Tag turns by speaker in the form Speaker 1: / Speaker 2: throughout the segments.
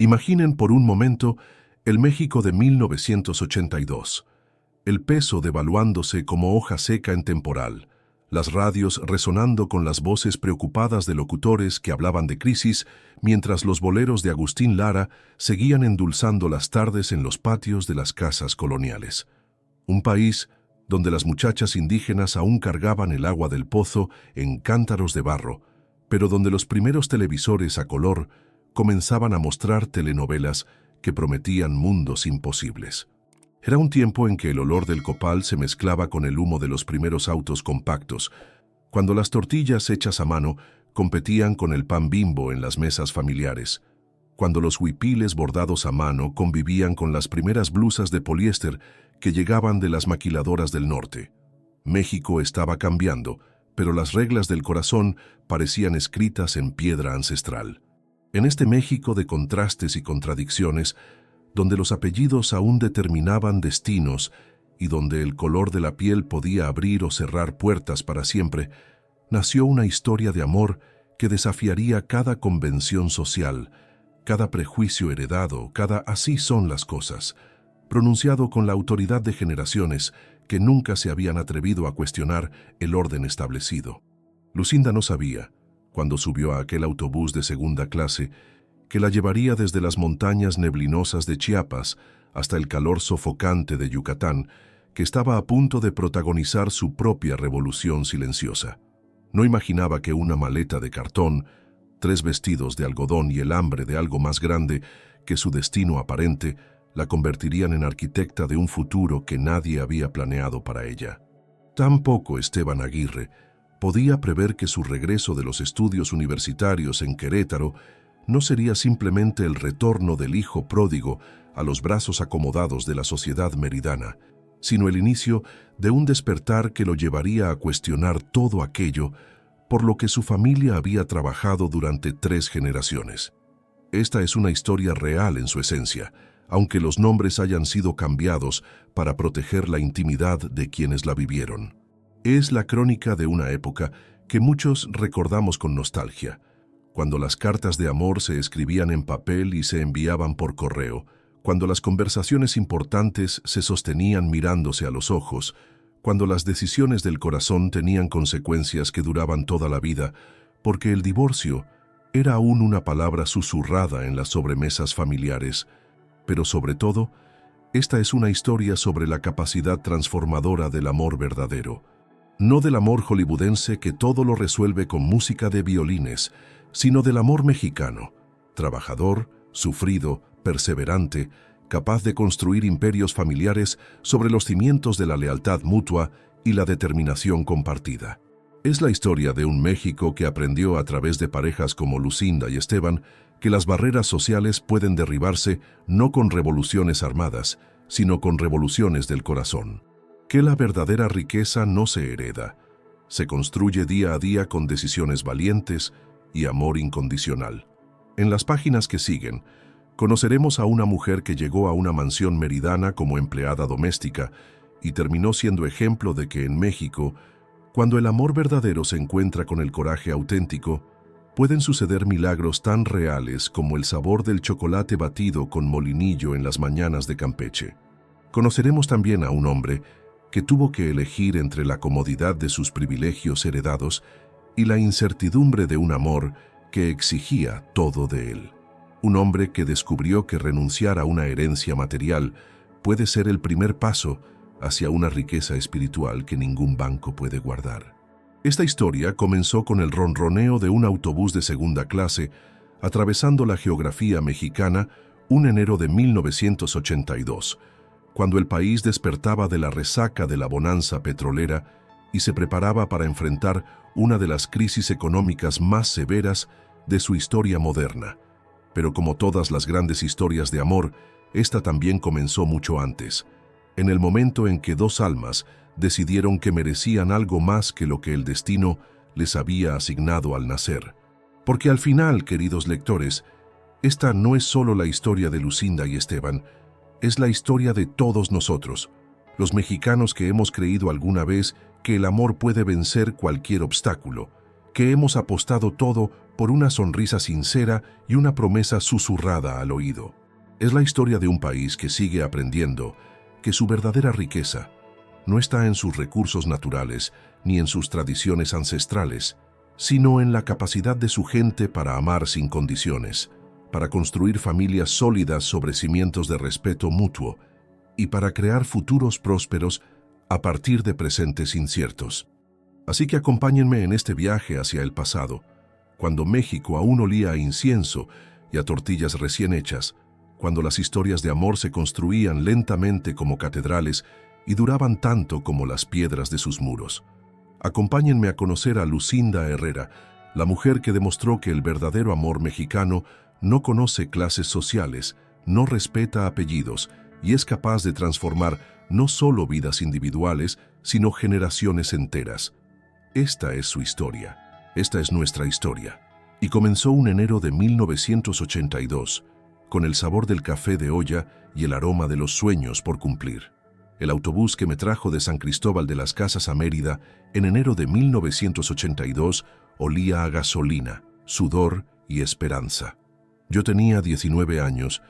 Speaker 1: Imaginen por un momento el México de 1982, el peso devaluándose como hoja seca en temporal, las radios resonando con las voces preocupadas de locutores que hablaban de crisis, mientras los boleros de Agustín Lara seguían endulzando las tardes en los patios de las casas coloniales. Un país donde las muchachas indígenas aún cargaban el agua del pozo en cántaros de barro, pero donde los primeros televisores a color comenzaban a mostrar telenovelas que prometían mundos imposibles. Era un tiempo en que el olor del copal se mezclaba con el humo de los primeros autos compactos, cuando las tortillas hechas a mano competían con el pan Bimbo en las mesas familiares, cuando los huipiles bordados a mano convivían con las primeras blusas de poliéster que llegaban de las maquiladoras del norte. México estaba cambiando, pero las reglas del corazón parecían escritas en piedra ancestral. En este México de contrastes y contradicciones, donde los apellidos aún determinaban destinos y donde el color de la piel podía abrir o cerrar puertas para siempre, nació una historia de amor que desafiaría cada convención social, cada prejuicio heredado, cada "así son las cosas", pronunciado con la autoridad de generaciones que nunca se habían atrevido a cuestionar el orden establecido. Lucinda no sabía, cuando subió a aquel autobús de segunda clase, que la llevaría desde las montañas neblinosas de Chiapas hasta el calor sofocante de Yucatán, que estaba a punto de protagonizar su propia revolución silenciosa. No imaginaba que una maleta de cartón, 3 vestidos de algodón y el hambre de algo más grande que su destino aparente la convertirían en arquitecta de un futuro que nadie había planeado para ella. Tampoco Esteban Aguirre podía prever que su regreso de los estudios universitarios en Querétaro no sería simplemente el retorno del hijo pródigo a los brazos acomodados de la sociedad meridana, sino el inicio de un despertar que lo llevaría a cuestionar todo aquello por lo que su familia había trabajado durante 3 generaciones. Esta es una historia real en su esencia, aunque los nombres hayan sido cambiados para proteger la intimidad de quienes la vivieron. Es la crónica de una época que muchos recordamos con nostalgia, cuando las cartas de amor se escribían en papel y se enviaban por correo, cuando las conversaciones importantes se sostenían mirándose a los ojos, cuando las decisiones del corazón tenían consecuencias que duraban toda la vida, porque el divorcio era aún una palabra susurrada en las sobremesas familiares. Pero sobre todo, esta es una historia sobre la capacidad transformadora del amor verdadero. No del amor hollywoodense que todo lo resuelve con música de violines, sino del amor mexicano, trabajador, sufrido, perseverante, capaz de construir imperios familiares sobre los cimientos de la lealtad mutua y la determinación compartida. Es la historia de un México que aprendió a través de parejas como Lucinda y Esteban que las barreras sociales pueden derribarse no con revoluciones armadas, sino con revoluciones del corazón. Que la verdadera riqueza no se hereda, se construye día a día con decisiones valientes y amor incondicional. En las páginas que siguen, conoceremos a una mujer que llegó a una mansión meridana como empleada doméstica y terminó siendo ejemplo de que en México, cuando el amor verdadero se encuentra con el coraje auténtico, pueden suceder milagros tan reales como el sabor del chocolate batido con molinillo en las mañanas de Campeche. Conoceremos también a un hombre que tuvo que elegir entre la comodidad de sus privilegios heredados y la incertidumbre de un amor que exigía todo de él. Un hombre que descubrió que renunciar a una herencia material puede ser el primer paso hacia una riqueza espiritual que ningún banco puede guardar. Esta historia comenzó con el ronroneo de un autobús de segunda clase atravesando la geografía mexicana un enero de 1982, cuando el país despertaba de la resaca de la bonanza petrolera y se preparaba para enfrentar una de las crisis económicas más severas de su historia moderna. Pero como todas las grandes historias de amor, esta también comenzó mucho antes, en el momento en que 2 almas decidieron que merecían algo más que lo que el destino les había asignado al nacer. Porque al final, queridos lectores, esta no es solo la historia de Lucinda y Esteban, es la historia de todos nosotros, los mexicanos que hemos creído alguna vez que el amor puede vencer cualquier obstáculo, que hemos apostado todo por una sonrisa sincera y una promesa susurrada al oído. Es la historia de un país que sigue aprendiendo que su verdadera riqueza no está en sus recursos naturales ni en sus tradiciones ancestrales, sino en la capacidad de su gente para amar sin condiciones, para construir familias sólidas sobre cimientos de respeto mutuo y para crear futuros prósperos a partir de presentes inciertos. Así que acompáñenme en este viaje hacia el pasado, cuando México aún olía a incienso y a tortillas recién hechas, cuando las historias de amor se construían lentamente como catedrales y duraban tanto como las piedras de sus muros. Acompáñenme a conocer a Lucinda Herrera, la mujer que demostró que el verdadero amor mexicano no conoce clases sociales, no respeta apellidos y es capaz de transformar no solo vidas individuales, sino generaciones enteras. Esta es su historia. Esta es nuestra historia. Y comenzó un enero de 1982, con el sabor del café de olla y el aroma de los sueños por cumplir. El autobús que me trajo de San Cristóbal de las Casas a Mérida en enero de 1982 olía a gasolina, sudor y esperanza. Yo tenía 19 años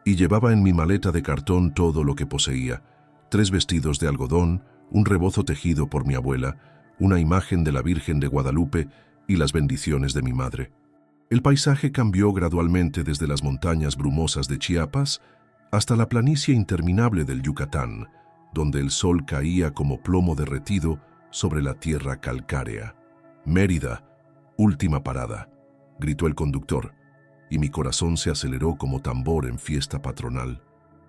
Speaker 1: y llevaba en mi maleta de cartón todo lo que poseía: 3 vestidos de algodón, un rebozo tejido por mi abuela, una imagen de la Virgen de Guadalupe y las bendiciones de mi madre. El paisaje cambió gradualmente desde las montañas brumosas de Chiapas hasta la planicie interminable del Yucatán, donde el sol caía como plomo derretido sobre la tierra calcárea. «Mérida, última parada», gritó el conductor, y mi corazón se aceleró como tambor en fiesta patronal.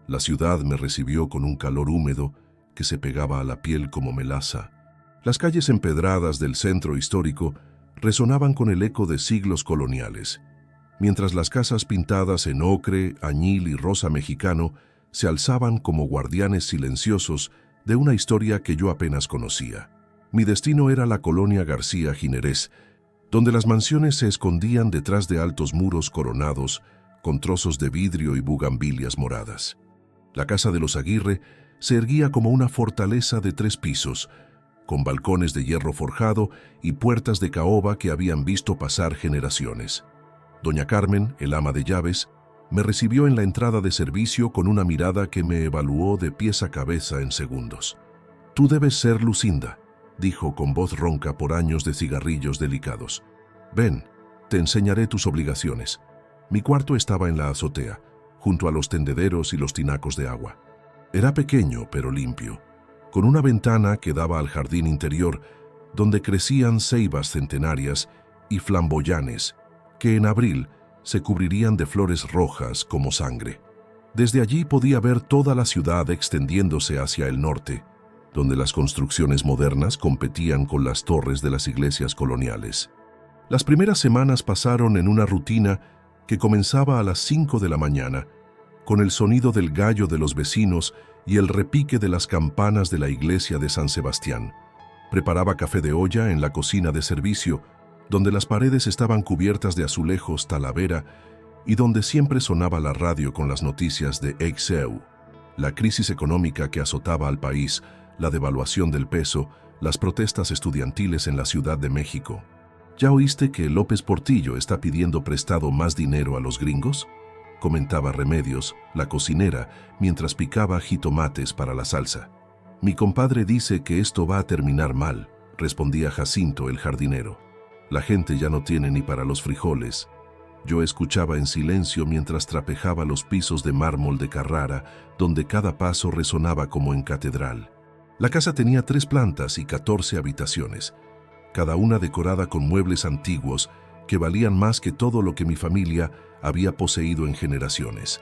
Speaker 1: La ciudad me recibió con un calor húmedo que se pegaba a la piel como melaza. Las calles empedradas del centro histórico resonaban con el eco de siglos coloniales, mientras las casas pintadas en ocre, añil y rosa mexicano se alzaban como guardianes silenciosos de una historia que yo apenas conocía. Mi destino era la colonia García Ginerés, donde las mansiones se escondían detrás de altos muros coronados con trozos de vidrio y bugambilias moradas. La casa de los Aguirre se erguía como una fortaleza de 3 pisos, con balcones de hierro forjado y puertas de caoba que habían visto pasar generaciones. Doña Carmen, el ama de llaves, me recibió en la entrada de servicio con una mirada que me evaluó de pies a cabeza en segundos. «Tú debes ser Lucinda», dijo con voz ronca por años de cigarrillos delicados. «Ven, te enseñaré tus obligaciones». Mi cuarto estaba en la azotea, junto a los tendederos y los tinacos de agua. Era pequeño pero limpio, con una ventana que daba al jardín interior, donde crecían ceibas centenarias y flamboyanes, que en abril se cubrirían de flores rojas como sangre. Desde allí podía ver toda la ciudad extendiéndose hacia el norte, donde las construcciones modernas competían con las torres de las iglesias coloniales. Las primeras semanas pasaron en una rutina que comenzaba a las 5 de la mañana, con el sonido del gallo de los vecinos y el repique de las campanas de la iglesia de San Sebastián. Preparaba café de olla en la cocina de servicio, donde las paredes estaban cubiertas de azulejos talavera y donde siempre sonaba la radio con las noticias de Exeu, la crisis económica que azotaba al país, la devaluación del peso, las protestas estudiantiles en la Ciudad de México. ¿Ya oíste que López Portillo está pidiendo prestado más dinero a los gringos?, comentaba Remedios, la cocinera, mientras picaba jitomates para la salsa. «Mi compadre dice que esto va a terminar mal», respondía Jacinto, el jardinero. «La gente ya no tiene ni para los frijoles». Yo escuchaba en silencio mientras trapejaba los pisos de mármol de Carrara, donde cada paso resonaba como en catedral. La casa tenía 3 plantas y 14 habitaciones, cada una decorada con muebles antiguos que valían más que todo lo que mi familia había poseído en generaciones.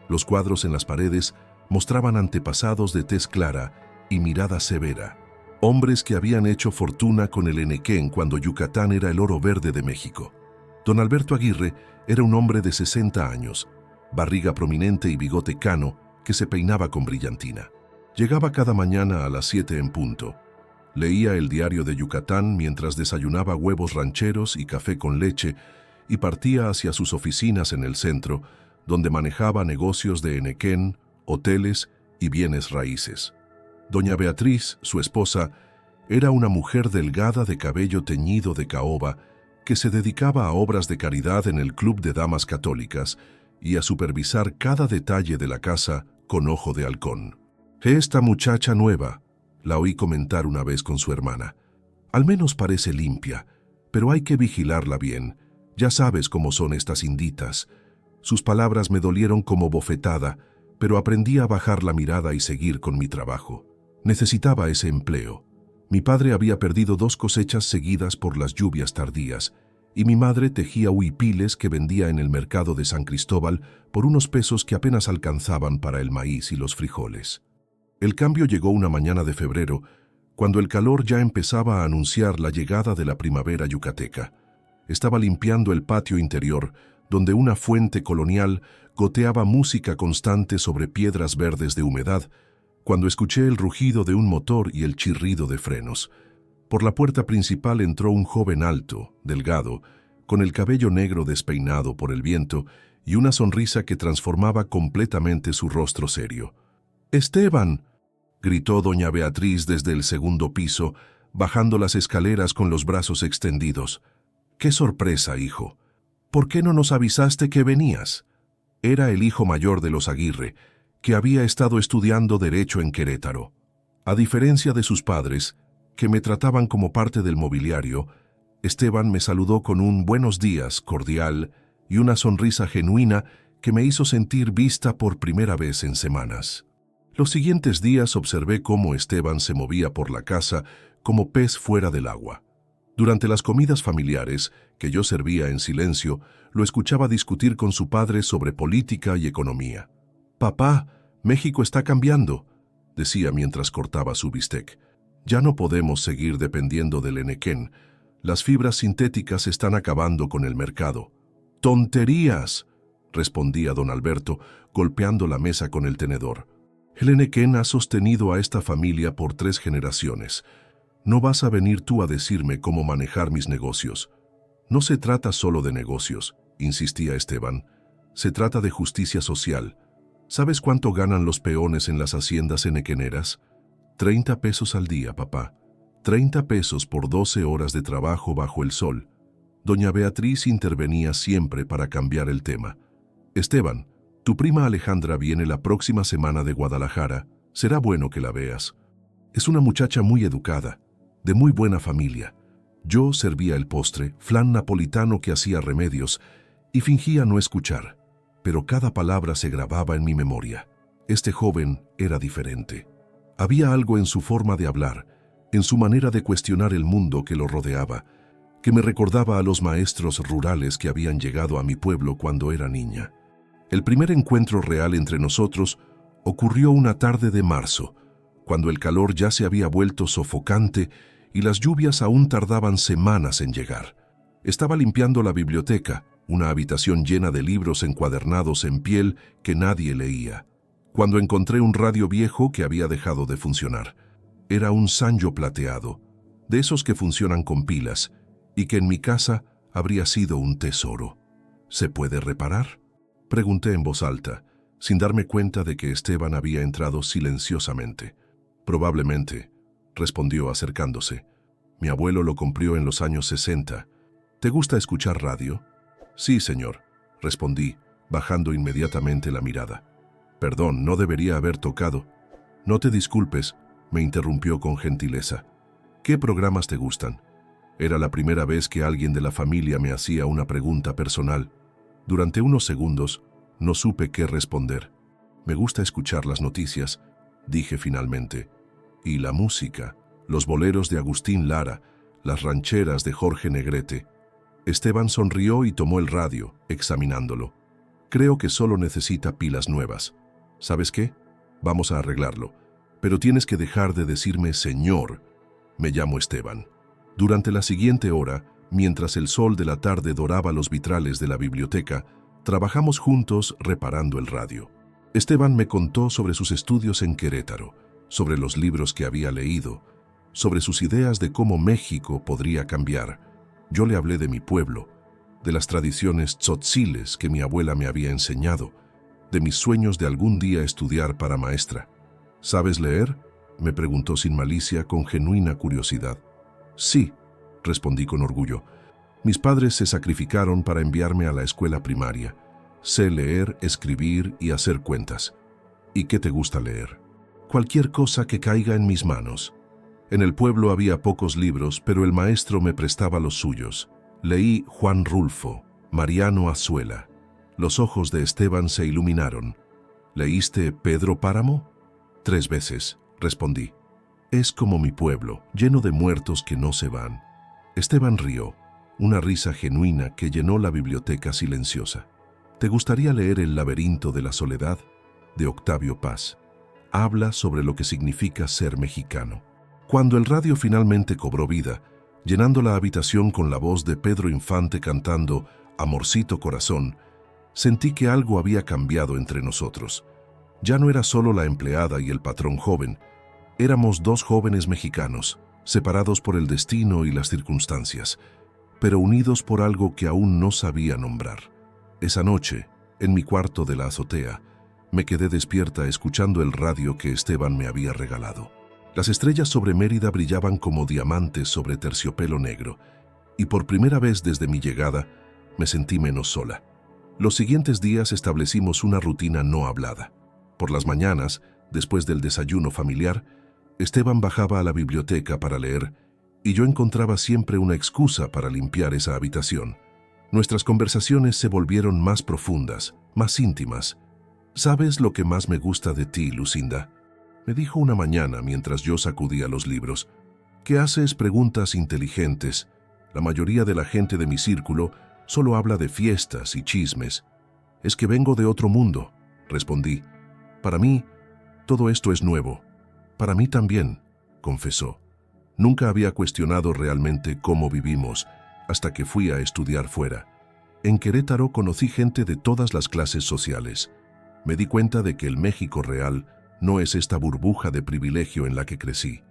Speaker 1: Los cuadros en las paredes mostraban antepasados de tez clara y mirada severa, hombres que habían hecho fortuna con el henequén cuando Yucatán era el oro verde de México. Don Alberto Aguirre era un hombre de 60 años, barriga prominente y bigote cano que se peinaba con brillantina. Llegaba cada mañana a las 7 en punto. Leía el diario de Yucatán mientras desayunaba huevos rancheros y café con leche y partía hacia sus oficinas en el centro, donde manejaba negocios de henequén, hoteles y bienes raíces. Doña Beatriz, su esposa, era una mujer delgada de cabello teñido de caoba que se dedicaba a obras de caridad en el Club de Damas Católicas y a supervisar cada detalle de la casa con ojo de halcón. «Esta muchacha nueva», la oí comentar una vez con su hermana. «Al menos parece limpia, pero hay que vigilarla bien. Ya sabes cómo son estas inditas». Sus palabras me dolieron como bofetada, pero aprendí a bajar la mirada y seguir con mi trabajo. Necesitaba ese empleo. Mi padre había perdido 2 cosechas seguidas por las lluvias tardías, y mi madre tejía huipiles que vendía en el mercado de San Cristóbal por unos pesos que apenas alcanzaban para el maíz y los frijoles. El cambio llegó una mañana de febrero, cuando el calor ya empezaba a anunciar la llegada de la primavera yucateca. Estaba limpiando el patio interior, donde una fuente colonial goteaba música constante sobre piedras verdes de humedad, cuando escuché el rugido de un motor y el chirrido de frenos. Por la puerta principal entró un joven alto, delgado, con el cabello negro despeinado por el viento y una sonrisa que transformaba completamente su rostro serio. «¡Esteban!», gritó doña Beatriz desde el segundo piso, bajando las escaleras con los brazos extendidos. «¡Qué sorpresa, hijo! ¿Por qué no nos avisaste que venías?». Era el hijo mayor de los Aguirre, que había estado estudiando Derecho en Querétaro. A diferencia de sus padres, que me trataban como parte del mobiliario, Esteban me saludó con un «buenos días» cordial y una sonrisa genuina que me hizo sentir vista por primera vez en semanas. Los siguientes días observé cómo Esteban se movía por la casa como pez fuera del agua. Durante las comidas familiares, que yo servía en silencio, lo escuchaba discutir con su padre sobre política y economía. «Papá, México está cambiando», decía mientras cortaba su bistec. «Ya no podemos seguir dependiendo del enequén. Las fibras sintéticas están acabando con el mercado». «¡Tonterías!», respondía don Alberto, golpeando la mesa con el tenedor. «El enequén ha sostenido a esta familia por 3 generaciones. No vas a venir tú a decirme cómo manejar mis negocios». «No se trata solo de negocios», insistía Esteban. «Se trata de justicia social. ¿Sabes cuánto ganan los peones en las haciendas enequeneras? 30 pesos al día, papá. 30 pesos por 12 horas de trabajo bajo el sol». Doña Beatriz intervenía siempre para cambiar el tema. «Esteban, tu prima Alejandra viene la próxima semana de Guadalajara. Será bueno que la veas. Es una muchacha muy educada, de muy buena familia». Yo servía el postre, flan napolitano que hacía Remedios, y fingía no escuchar, pero cada palabra se grababa en mi memoria. Este joven era diferente. Había algo en su forma de hablar, en su manera de cuestionar el mundo que lo rodeaba, que me recordaba a los maestros rurales que habían llegado a mi pueblo cuando era niña. El primer encuentro real entre nosotros ocurrió una tarde de marzo, cuando el calor ya se había vuelto sofocante y las lluvias aún tardaban semanas en llegar. Estaba limpiando la biblioteca, una habitación llena de libros encuadernados en piel que nadie leía, cuando encontré un radio viejo que había dejado de funcionar. Era un Sanyo plateado, de esos que funcionan con pilas, y que en mi casa habría sido un tesoro. «¿Se puede reparar?», pregunté en voz alta, sin darme cuenta de que Esteban había entrado silenciosamente. «Probablemente», respondió acercándose. «Mi abuelo lo compró en los años 60. ¿Te gusta escuchar radio?». «Sí, señor», respondí, bajando inmediatamente la mirada. «Perdón, no debería haber tocado». «No te disculpes», me interrumpió con gentileza. «¿Qué programas te gustan?». Era la primera vez que alguien de la familia me hacía una pregunta personal. Durante unos segundos no supe qué responder. «Me gusta escuchar las noticias», dije finalmente. «Y la música, los boleros de Agustín Lara, las rancheras de Jorge Negrete». Esteban sonrió y tomó el radio, examinándolo. «Creo que solo necesita pilas nuevas. ¿Sabes qué? Vamos a arreglarlo. Pero tienes que dejar de decirme señor. Me llamo Esteban». Durante la siguiente hora, mientras el sol de la tarde doraba los vitrales de la biblioteca, trabajamos juntos reparando el radio. Esteban me contó sobre sus estudios en Querétaro, sobre los libros que había leído, sobre sus ideas de cómo México podría cambiar. Yo le hablé de mi pueblo, de las tradiciones tzotziles que mi abuela me había enseñado, de mis sueños de algún día estudiar para maestra. «¿Sabes leer?», me preguntó sin malicia, con genuina curiosidad. «Sí», respondí con orgullo. Mis padres se sacrificaron para enviarme a la escuela primaria. Sé leer, escribir y hacer cuentas. ¿Y qué te gusta leer? Cualquier cosa que caiga en mis manos. En el pueblo había pocos libros, pero el maestro me prestaba los suyos. Leí Juan Rulfo, Mariano Azuela. Los ojos de Esteban se iluminaron. ¿Leíste Pedro Páramo? 3 veces, respondí. Es como mi pueblo, lleno de muertos que no se van. Esteban rió, una risa genuina que llenó la biblioteca silenciosa. ¿Te gustaría leer El laberinto de la soledad? De Octavio Paz. Habla sobre lo que significa ser mexicano. Cuando el radio finalmente cobró vida, llenando la habitación con la voz de Pedro Infante cantando Amorcito Corazón, sentí que algo había cambiado entre nosotros. Ya no era solo la empleada y el patrón joven, éramos 2 jóvenes mexicanos, separados por el destino y las circunstancias, pero unidos por algo que aún no sabía nombrar. Esa noche, en mi cuarto de la azotea, me quedé despierta escuchando el radio que Esteban me había regalado. Las estrellas sobre Mérida brillaban como diamantes sobre terciopelo negro, y por primera vez desde mi llegada me sentí menos sola. Los siguientes días establecimos una rutina no hablada. Por las mañanas, después del desayuno familiar, Esteban bajaba a la biblioteca para leer, y yo encontraba siempre una excusa para limpiar esa habitación. Nuestras conversaciones se volvieron más profundas, más íntimas. ¿Sabes lo que más me gusta de ti, Lucinda?, me dijo una mañana mientras yo sacudía los libros. Que haces preguntas inteligentes. La mayoría de la gente de mi círculo solo habla de fiestas y chismes. Es que vengo de otro mundo, respondí. Para mí, todo esto es nuevo. Para mí también, confesó. Nunca había cuestionado realmente cómo vivimos hasta que fui a estudiar fuera. En Querétaro conocí gente de todas las clases sociales. Me di cuenta de que el México real no es esta burbuja de privilegio en la que crecí.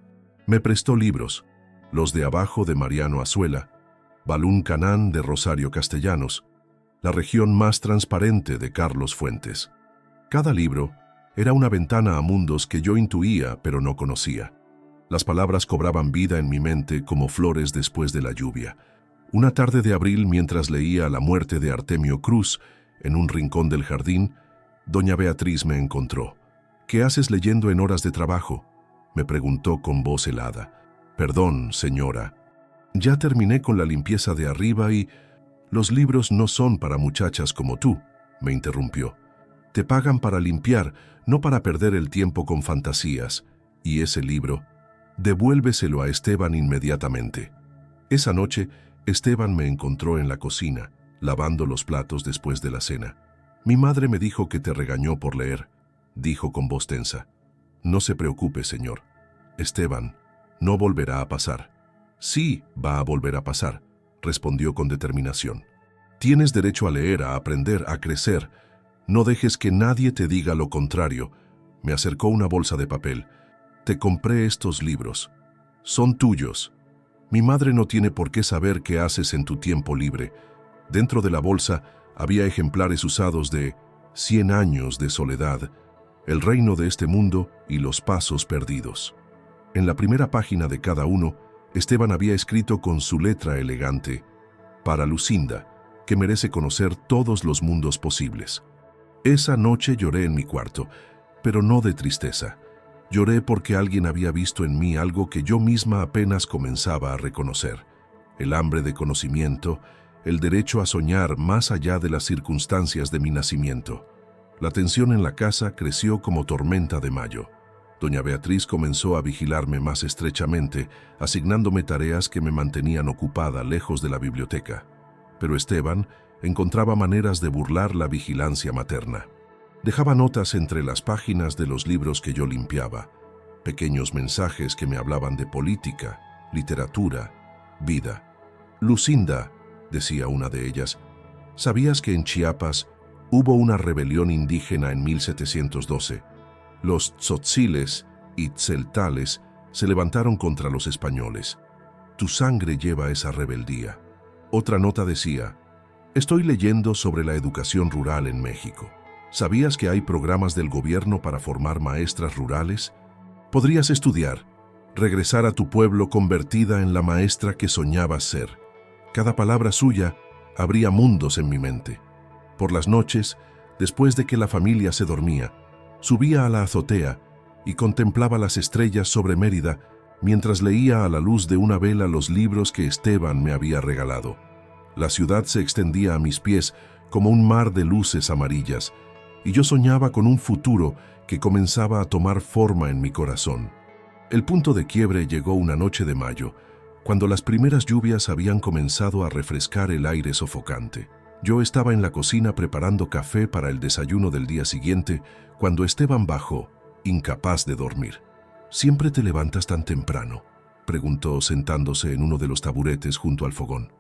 Speaker 1: Me prestó libros, los de Abajo de Mariano Azuela, Balún Canán de Rosario Castellanos, La región más transparente de Carlos Fuentes. Cada libro era una ventana a mundos que yo intuía pero no conocía. Las palabras cobraban vida en mi mente como flores después de la lluvia. Una tarde de abril, mientras leía La muerte de Artemio Cruz en un rincón del jardín, doña Beatriz me encontró. ¿Qué haces leyendo en horas de trabajo?, me preguntó con voz helada. Perdón, señora. Ya terminé con la limpieza de arriba y... Los libros no son para muchachas como tú, me interrumpió. Te pagan para limpiar, no para perder el tiempo con fantasías. Y ese libro, devuélveselo a Esteban inmediatamente. Esa noche, Esteban me encontró en la cocina, lavando los platos después de la cena. Mi madre me dijo que te regañó por leer, dijo con voz tensa. No se preocupe, señor. Esteban, no volverá a pasar. Sí, va a volver a pasar, respondió con determinación. Tienes derecho a leer, a aprender, a crecer. No dejes que nadie te diga lo contrario. Me acercó una bolsa de papel. Te compré estos libros. Son tuyos. Mi madre no tiene por qué saber qué haces en tu tiempo libre. Dentro de la bolsa había ejemplares usados de 100 años de soledad, El reino de este mundo y Los pasos perdidos. En la primera página de cada uno, Esteban había escrito con su letra elegante: para Lucinda, que merece conocer todos los mundos posibles. Esa noche lloré en mi cuarto, pero no de tristeza. Lloré porque alguien había visto en mí algo que yo misma apenas comenzaba a reconocer: el hambre de conocimiento, el derecho a soñar más allá de las circunstancias de mi nacimiento. La tensión en la casa creció como tormenta de mayo. Doña Beatriz comenzó a vigilarme más estrechamente, asignándome tareas que me mantenían ocupada lejos de la biblioteca. Pero Esteban encontraba maneras de burlar la vigilancia materna. Dejaba notas entre las páginas de los libros que yo limpiaba, pequeños mensajes que me hablaban de política, literatura, vida. Lucinda, decía una de ellas, ¿sabías que en Chiapas hubo una rebelión indígena en 1712? Los tzotziles y tzeltales se levantaron contra los españoles. Tu sangre lleva esa rebeldía. Otra nota decía: estoy leyendo sobre la educación rural en México. ¿Sabías que hay programas del gobierno para formar maestras rurales? Podrías estudiar, regresar a tu pueblo convertida en la maestra que soñabas ser. Cada palabra suya abría mundos en mi mente. Por las noches, después de que la familia se dormía, subía a la azotea y contemplaba las estrellas sobre Mérida mientras leía a la luz de una vela los libros que Esteban me había regalado. La ciudad se extendía a mis pies como un mar de luces amarillas, y yo soñaba con un futuro que comenzaba a tomar forma en mi corazón. El punto de quiebre llegó una noche de mayo, cuando las primeras lluvias habían comenzado a refrescar el aire sofocante. Yo estaba en la cocina preparando café para el desayuno del día siguiente, cuando Esteban bajó, incapaz de dormir. «¿Siempre te levantas tan temprano?», preguntó sentándose en uno de los taburetes junto al fogón.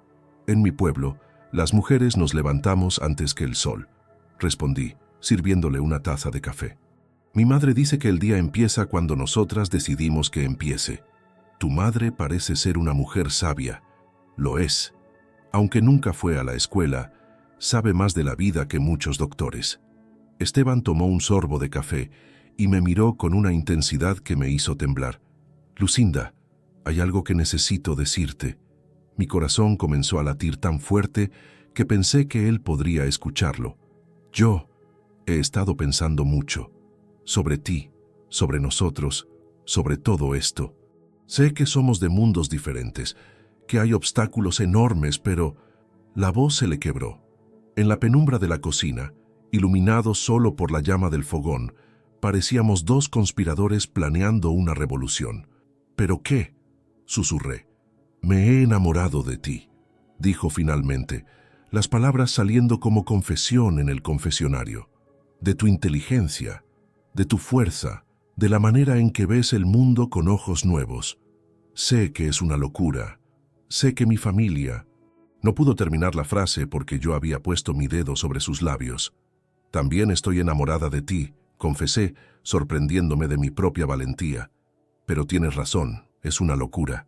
Speaker 1: «En mi pueblo, las mujeres nos levantamos antes que el sol», respondí, sirviéndole una taza de café. «Mi madre dice que el día empieza cuando nosotras decidimos que empiece. Tu madre parece ser una mujer sabia. Lo es. Aunque nunca fue a la escuela, sabe más de la vida que muchos doctores». Esteban tomó un sorbo de café y me miró con una intensidad que me hizo temblar. «Lucinda, hay algo que necesito decirte». Mi corazón comenzó a latir tan fuerte que pensé que él podría escucharlo. «Yo he estado pensando mucho. Sobre ti, sobre nosotros, sobre todo esto. Sé que somos de mundos diferentes, que hay obstáculos enormes, pero…» La voz se le quebró. En la penumbra de la cocina, iluminados solo por la llama del fogón, parecíamos dos conspiradores planeando una revolución. «¿Pero qué?», susurré. «Me he enamorado de ti», dijo finalmente, las palabras saliendo como confesión en el confesionario. «De tu inteligencia, de tu fuerza, de la manera en que ves el mundo con ojos nuevos. Sé que es una locura. Sé que mi familia…». No pudo terminar la frase porque yo había puesto mi dedo sobre sus labios. «También estoy enamorada de ti», confesé, sorprendiéndome de mi propia valentía. «Pero tienes razón, es una locura».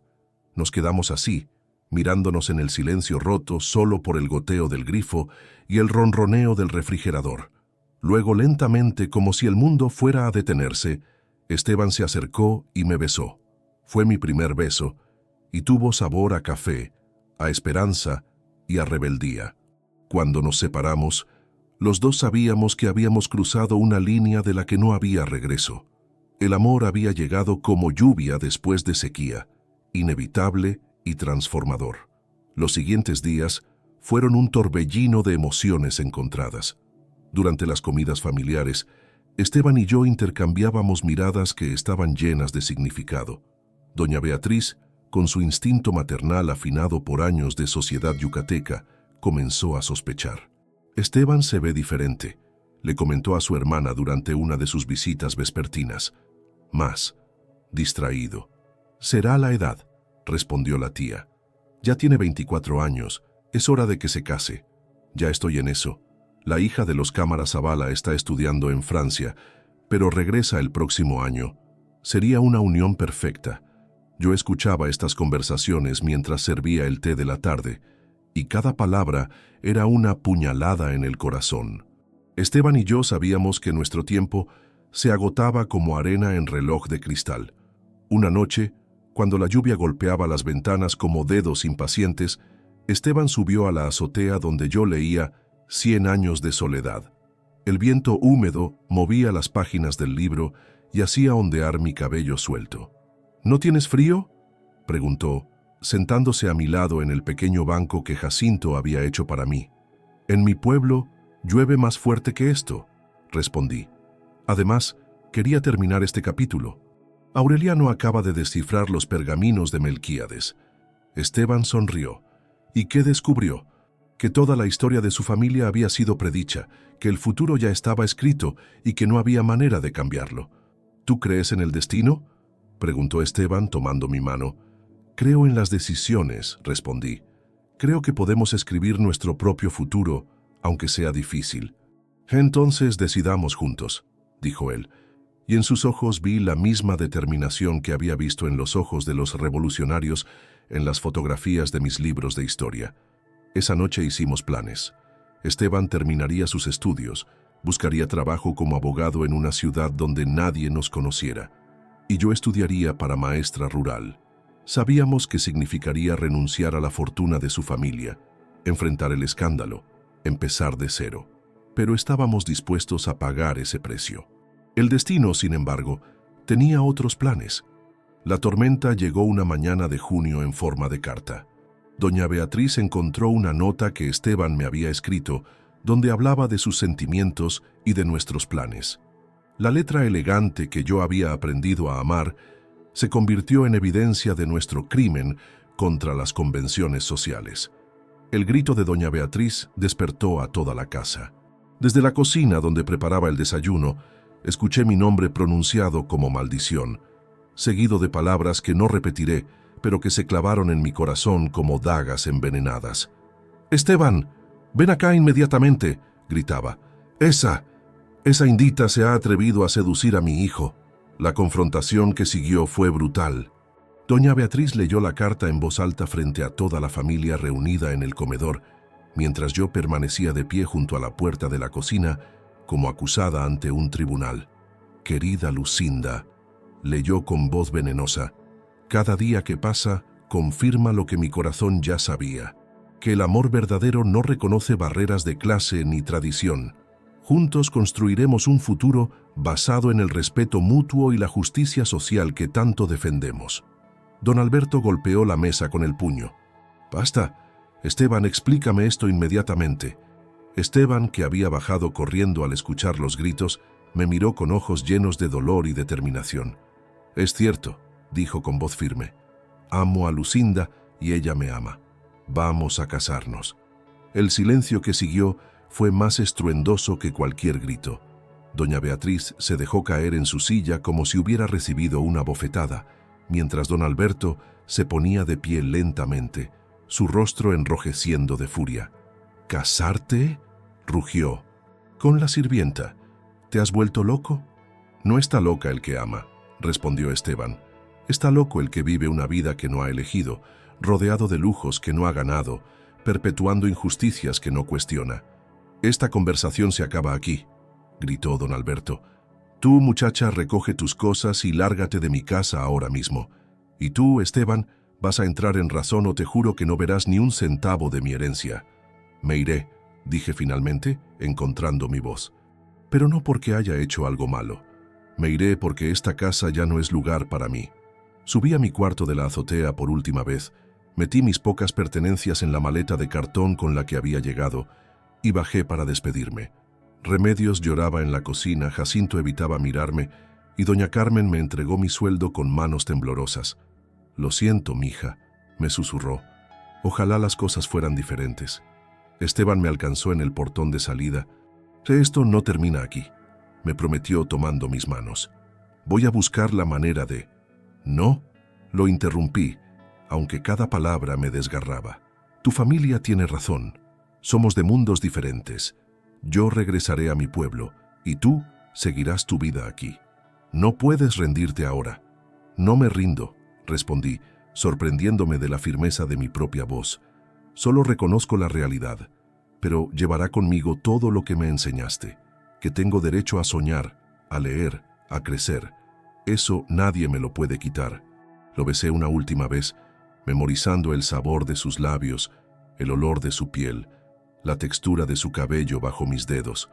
Speaker 1: Nos quedamos así, mirándonos en el silencio roto solo por el goteo del grifo y el ronroneo del refrigerador. Luego, lentamente, como si el mundo fuera a detenerse, Esteban se acercó y me besó. Fue mi primer beso, y tuvo sabor a café, a esperanza y a rebeldía. Cuando nos separamos, los dos sabíamos que habíamos cruzado una línea de la que no había regreso. El amor había llegado como lluvia después de sequía, inevitable y transformador. Los siguientes días fueron un torbellino de emociones encontradas. Durante las comidas familiares, Esteban y yo intercambiábamos miradas que estaban llenas de significado. Doña Beatriz, con su instinto maternal afinado por años de sociedad yucateca, comenzó a sospechar. «Esteban se ve diferente», le comentó a su hermana durante una de sus visitas vespertinas. «Más distraído». «Será la edad», respondió la tía. «Ya tiene 24 años, es hora de que se case». «Ya estoy en eso. La hija de los Cámara Zavala está estudiando en Francia, pero regresa el próximo año. Sería una unión perfecta». Yo escuchaba estas conversaciones mientras servía el té de la tarde, y cada palabra era una puñalada en el corazón. Esteban y yo sabíamos que nuestro tiempo se agotaba como arena en reloj de cristal. Una noche, cuando la lluvia golpeaba las ventanas como dedos impacientes, Esteban subió a la azotea donde yo leía 100 años de soledad. El viento húmedo movía las páginas del libro y hacía ondear mi cabello suelto. «¿No tienes frío?», preguntó, sentándose a mi lado en el pequeño banco que Jacinto había hecho para mí. «En mi pueblo llueve más fuerte que esto», respondí. «Además, quería terminar este capítulo. Aureliano acaba de descifrar los pergaminos de Melquíades». Esteban sonrió. «¿Y qué descubrió?». «Que toda la historia de su familia había sido predicha, que el futuro ya estaba escrito y que no había manera de cambiarlo». «¿Tú crees en el destino?», preguntó Esteban tomando mi mano. «Creo en las decisiones», respondí. «Creo que podemos escribir nuestro propio futuro, aunque sea difícil». «Entonces decidamos juntos», dijo él, y en sus ojos vi la misma determinación que había visto en los ojos de los revolucionarios en las fotografías de mis libros de historia. Esa noche hicimos planes. Esteban terminaría sus estudios, buscaría trabajo como abogado en una ciudad donde nadie nos conociera, y yo estudiaría para maestra rural. Sabíamos que significaría renunciar a la fortuna de su familia, enfrentar el escándalo, empezar de cero, pero estábamos dispuestos a pagar ese precio. El destino, sin embargo, tenía otros planes. La tormenta llegó una mañana de junio en forma de carta. Doña Beatriz encontró una nota que Esteban me había escrito, donde hablaba de sus sentimientos y de nuestros planes. La letra elegante que yo había aprendido a amar se convirtió en evidencia de nuestro crimen contra las convenciones sociales. El grito de doña Beatriz despertó a toda la casa. Desde la cocina donde preparaba el desayuno, escuché mi nombre pronunciado como maldición, seguido de palabras que no repetiré, pero que se clavaron en mi corazón como dagas envenenadas. «Esteban, ven acá inmediatamente», gritaba. Esa indita se ha atrevido a seducir a mi hijo». La confrontación que siguió fue brutal. Doña Beatriz leyó la carta en voz alta frente a toda la familia reunida en el comedor, mientras yo permanecía de pie junto a la puerta de la cocina, como acusada ante un tribunal. «Querida Lucinda», leyó con voz venenosa, «cada día que pasa confirma lo que mi corazón ya sabía, que el amor verdadero no reconoce barreras de clase ni tradición. Juntos construiremos un futuro basado en el respeto mutuo y la justicia social que tanto defendemos». Don Alberto golpeó la mesa con el puño. «Basta. Esteban, explícame esto inmediatamente». Esteban, que había bajado corriendo al escuchar los gritos, me miró con ojos llenos de dolor y determinación. «Es cierto», dijo con voz firme. «Amo a Lucinda y ella me ama. Vamos a casarnos». El silencio que siguió fue más estruendoso que cualquier grito. Doña Beatriz se dejó caer en su silla como si hubiera recibido una bofetada, mientras don Alberto se ponía de pie lentamente, su rostro enrojeciendo de furia. «¿Casarte?», rugió. «¿Con la sirvienta? ¿Te has vuelto loco?» «No está loca el que ama», respondió Esteban. «Está loco el que vive una vida que no ha elegido, rodeado de lujos que no ha ganado, perpetuando injusticias que no cuestiona». «Esta conversación se acaba aquí», gritó don Alberto. «Tú, muchacha, recoge tus cosas y lárgate de mi casa ahora mismo. Y tú, Esteban, vas a entrar en razón o te juro que no verás ni un centavo de mi herencia». «Me iré», dije finalmente, encontrando mi voz. «Pero no porque haya hecho algo malo. Me iré porque esta casa ya no es lugar para mí». Subí a mi cuarto de la azotea por última vez, metí mis pocas pertenencias en la maleta de cartón con la que había llegado y bajé para despedirme. Remedios lloraba en la cocina, Jacinto evitaba mirarme y doña Carmen me entregó mi sueldo con manos temblorosas. «Lo siento, mija», me susurró. «Ojalá las cosas fueran diferentes». Esteban me alcanzó en el portón de salida. «Esto no termina aquí», me prometió tomando mis manos. «Voy a buscar la manera de...». «No», lo interrumpí, aunque cada palabra me desgarraba. «Tu familia tiene razón. Somos de mundos diferentes. Yo regresaré a mi pueblo y tú seguirás tu vida aquí. No puedes rendirte ahora». «No me rindo», respondí, sorprendiéndome de la firmeza de mi propia voz. «Solo reconozco la realidad, pero llevará conmigo todo lo que me enseñaste, que tengo derecho a soñar, a leer, a crecer. Eso nadie me lo puede quitar». Lo besé una última vez, memorizando el sabor de sus labios, el olor de su piel, la textura de su cabello bajo mis dedos.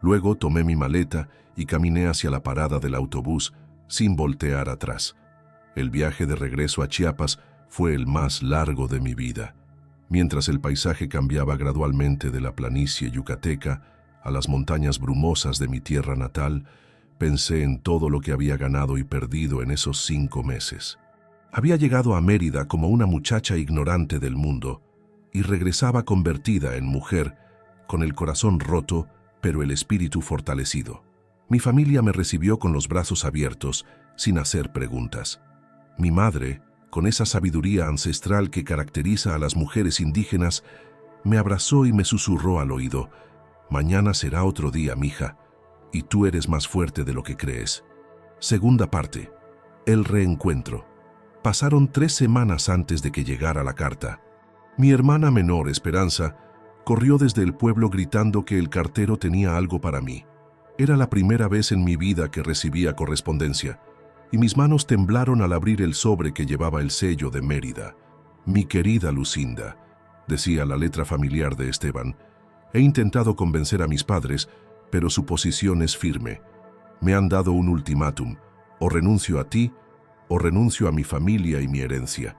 Speaker 1: Luego tomé mi maleta y caminé hacia la parada del autobús sin voltear atrás. El viaje de regreso a Chiapas fue el más largo de mi vida. Mientras el paisaje cambiaba gradualmente de la planicie yucateca a las montañas brumosas de mi tierra natal, pensé en todo lo que había ganado y perdido en esos 5 meses. Había llegado a Mérida como una muchacha ignorante del mundo y regresaba convertida en mujer, con el corazón roto, pero el espíritu fortalecido. Mi familia me recibió con los brazos abiertos, sin hacer preguntas. Mi madre, con esa sabiduría ancestral que caracteriza a las mujeres indígenas, me abrazó y me susurró al oído: «Mañana será otro día, mija, y tú eres más fuerte de lo que crees». Segunda parte. El reencuentro. Pasaron 3 semanas antes de que llegara la carta. Mi hermana menor, Esperanza, corrió desde el pueblo gritando que el cartero tenía algo para mí. Era la primera vez en mi vida que recibía correspondencia, y mis manos temblaron al abrir el sobre que llevaba el sello de Mérida. Mi querida Lucinda, decía la letra familiar de Esteban, he intentado convencer a mis padres, pero su posición es firme. Me han dado un ultimátum: o renuncio a ti, o renuncio a mi familia y mi herencia.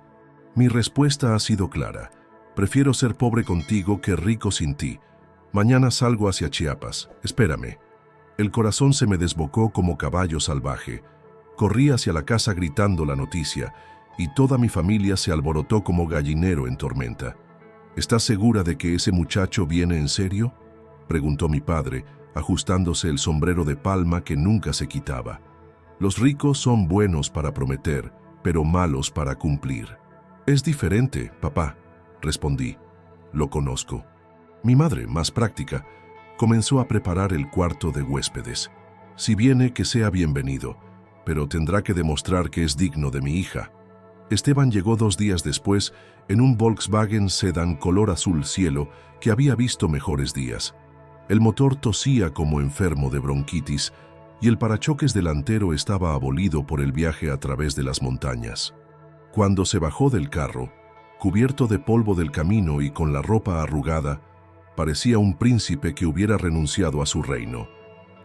Speaker 1: Mi respuesta ha sido clara: prefiero ser pobre contigo que rico sin ti. Mañana salgo hacia Chiapas, espérame. El corazón se me desbocó como caballo salvaje. Corrí hacia la casa gritando la noticia, y toda mi familia se alborotó como gallinero en tormenta. ¿Estás segura de que ese muchacho viene en serio?, preguntó mi padre, ajustándose el sombrero de palma que nunca se quitaba. Los ricos son buenos para prometer, pero malos para cumplir. Es diferente, papá, respondí. Lo conozco. Mi madre, más práctica, comenzó a preparar el cuarto de huéspedes. Si viene, que sea bienvenido, pero tendrá que demostrar que es digno de mi hija. Esteban llegó 2 días después en un Volkswagen Sedan color azul cielo que había visto mejores días. El motor tosía como enfermo de bronquitis y el parachoques delantero estaba abolido por el viaje a través de las montañas. Cuando se bajó del carro, cubierto de polvo del camino y con la ropa arrugada, parecía un príncipe que hubiera renunciado a su reino.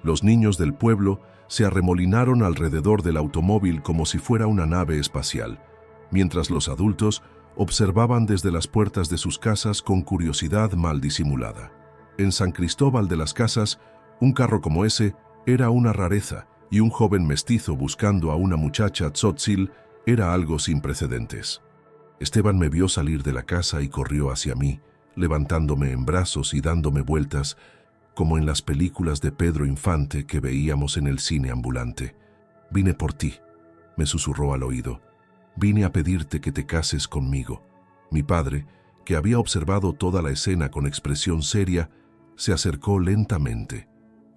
Speaker 1: Los niños del pueblo se arremolinaron alrededor del automóvil como si fuera una nave espacial, mientras los adultos observaban desde las puertas de sus casas con curiosidad mal disimulada. En San Cristóbal de las Casas, un carro como ese era una rareza, y un joven mestizo buscando a una muchacha tzótzil era algo sin precedentes. Esteban me vio salir de la casa y corrió hacia mí, levantándome en brazos y dándome vueltas, como en las películas de Pedro Infante que veíamos en el cine ambulante. «Vine por ti», me susurró al oído. «Vine a pedirte que te cases conmigo». Mi padre, que había observado toda la escena con expresión seria, se acercó lentamente.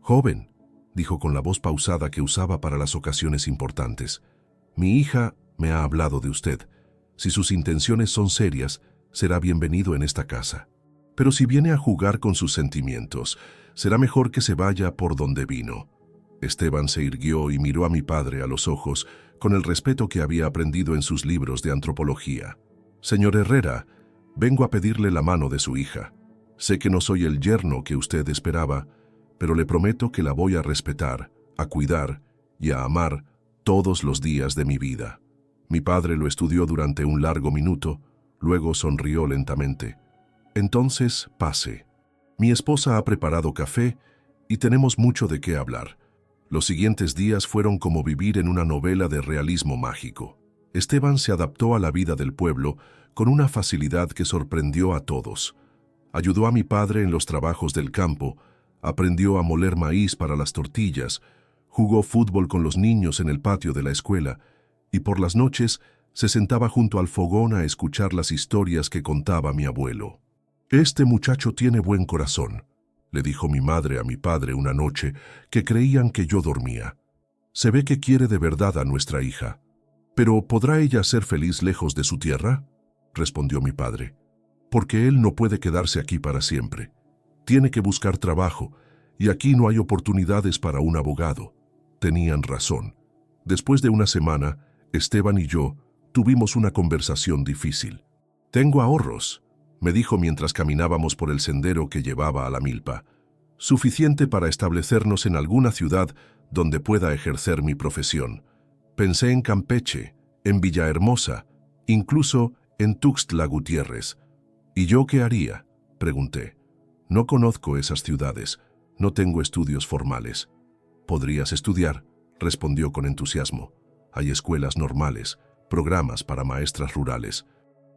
Speaker 1: «Joven», dijo con la voz pausada que usaba para las ocasiones importantes, «mi hija me ha hablado de usted. Si sus intenciones son serias, será bienvenido en esta casa. Pero si viene a jugar con sus sentimientos, será mejor que se vaya por donde vino». Esteban se irguió y miró a mi padre a los ojos con el respeto que había aprendido en sus libros de antropología. «Señor Herrera, vengo a pedirle la mano de su hija. Sé que no soy el yerno que usted esperaba, pero le prometo que la voy a respetar, a cuidar y a amar todos los días de mi vida». Mi padre lo estudió durante un largo minuto, luego sonrió lentamente. «Entonces, pase. Mi esposa ha preparado café y tenemos mucho de qué hablar». Los siguientes días fueron como vivir en una novela de realismo mágico. Esteban se adaptó a la vida del pueblo con una facilidad que sorprendió a todos. Ayudó a mi padre en los trabajos del campo, aprendió a moler maíz para las tortillas, jugó fútbol con los niños en el patio de la escuela y por las noches se sentaba junto al fogón a escuchar las historias que contaba mi abuelo. «Este muchacho tiene buen corazón», le dijo mi madre a mi padre una noche que creían que yo dormía. «Se ve que quiere de verdad a nuestra hija». «¿Pero podrá ella ser feliz lejos de su tierra?», respondió mi padre. «Porque él no puede quedarse aquí para siempre. Tiene que buscar trabajo, y aquí no hay oportunidades para un abogado». Tenían razón. Después de una semana, Esteban y yo tuvimos una conversación difícil. «Tengo ahorros», me dijo mientras caminábamos por el sendero que llevaba a la milpa. «Suficiente para establecernos en alguna ciudad donde pueda ejercer mi profesión. Pensé en Campeche, en Villahermosa, incluso en Tuxtla Gutiérrez». «¿Y yo qué haría?», pregunté. «No conozco esas ciudades, no tengo estudios formales». «Podrías estudiar», respondió con entusiasmo. «Hay escuelas normales, programas para maestras rurales.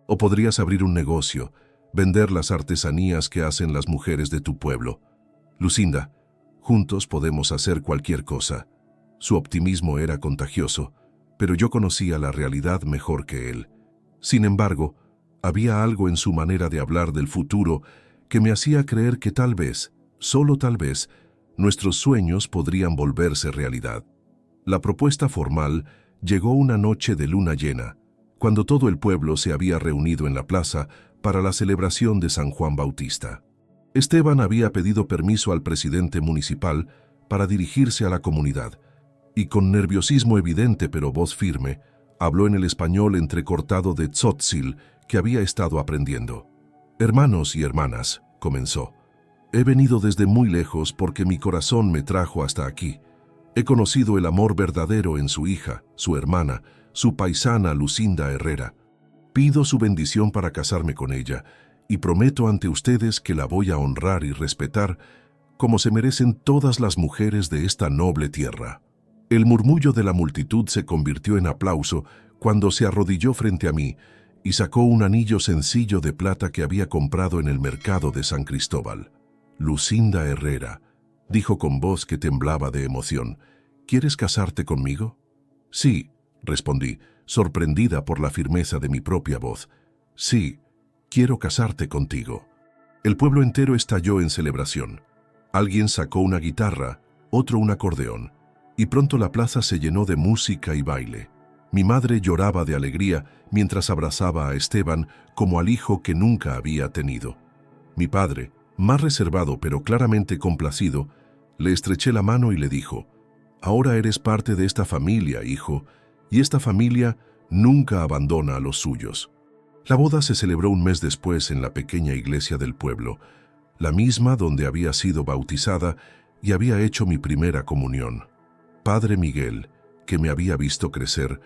Speaker 1: O podrías abrir un negocio, vender las artesanías que hacen las mujeres de tu pueblo. Lucinda, juntos podemos hacer cualquier cosa». Su optimismo era contagioso, pero yo conocía la realidad mejor que él. Sin embargo, había algo en su manera de hablar del futuro que me hacía creer que tal vez, solo tal vez, nuestros sueños podrían volverse realidad. La propuesta formal llegó una noche de luna llena, cuando todo el pueblo se había reunido en la plaza para la celebración de San Juan Bautista. Esteban había pedido permiso al presidente municipal para dirigirse a la comunidad, y con nerviosismo evidente pero voz firme, habló en el español entrecortado de Tzotzil que había estado aprendiendo. «Hermanos y hermanas», comenzó, «he venido desde muy lejos porque mi corazón me trajo hasta aquí. He conocido el amor verdadero en su hija, su hermana, su paisana Lucinda Herrera. Pido su bendición para casarme con ella y prometo ante ustedes que la voy a honrar y respetar como se merecen todas las mujeres de esta noble tierra». El murmullo de la multitud se convirtió en aplauso cuando se arrodilló frente a mí y sacó un anillo sencillo de plata que había comprado en el mercado de San Cristóbal. «Lucinda Herrera», dijo con voz que temblaba de emoción, «¿quieres casarte conmigo?» «Sí», respondí, sorprendida por la firmeza de mi propia voz. «Sí, quiero casarte contigo». El pueblo entero estalló en celebración. Alguien sacó una guitarra, otro un acordeón, y pronto la plaza se llenó de música y baile. Mi madre lloraba de alegría mientras abrazaba a Esteban como al hijo que nunca había tenido. Mi padre, más reservado pero claramente complacido, le estreché la mano y le dijo: «Ahora eres parte de esta familia, hijo, y esta familia nunca abandona a los suyos». La boda se celebró un mes después en la pequeña iglesia del pueblo, la misma donde había sido bautizada y había hecho mi primera comunión. Padre Miguel, que me había visto crecer,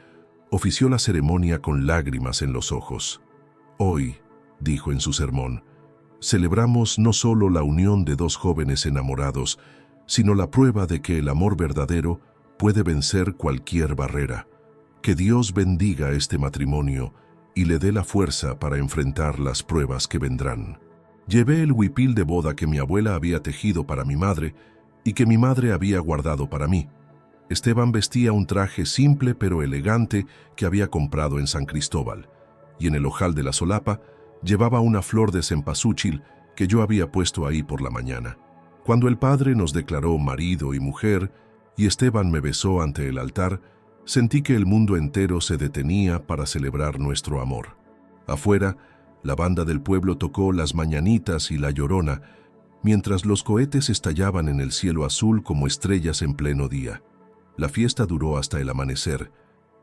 Speaker 1: ofició la ceremonia con lágrimas en los ojos. «Hoy», dijo en su sermón, «celebramos no solo la unión de dos jóvenes enamorados, sino la prueba de que el amor verdadero puede vencer cualquier barrera. Que Dios bendiga este matrimonio y le dé la fuerza para enfrentar las pruebas que vendrán». Llevé el huipil de boda que mi abuela había tejido para mi madre y que mi madre había guardado para mí. Esteban vestía un traje simple pero elegante que había comprado en San Cristóbal, y en el ojal de la solapa llevaba una flor de cempasúchil que yo había puesto ahí por la mañana. Cuando el padre nos declaró marido y mujer, y Esteban me besó ante el altar, sentí que el mundo entero se detenía para celebrar nuestro amor. Afuera, la banda del pueblo tocó las mañanitas y la llorona, mientras los cohetes estallaban en el cielo azul como estrellas en pleno día. La fiesta duró hasta el amanecer.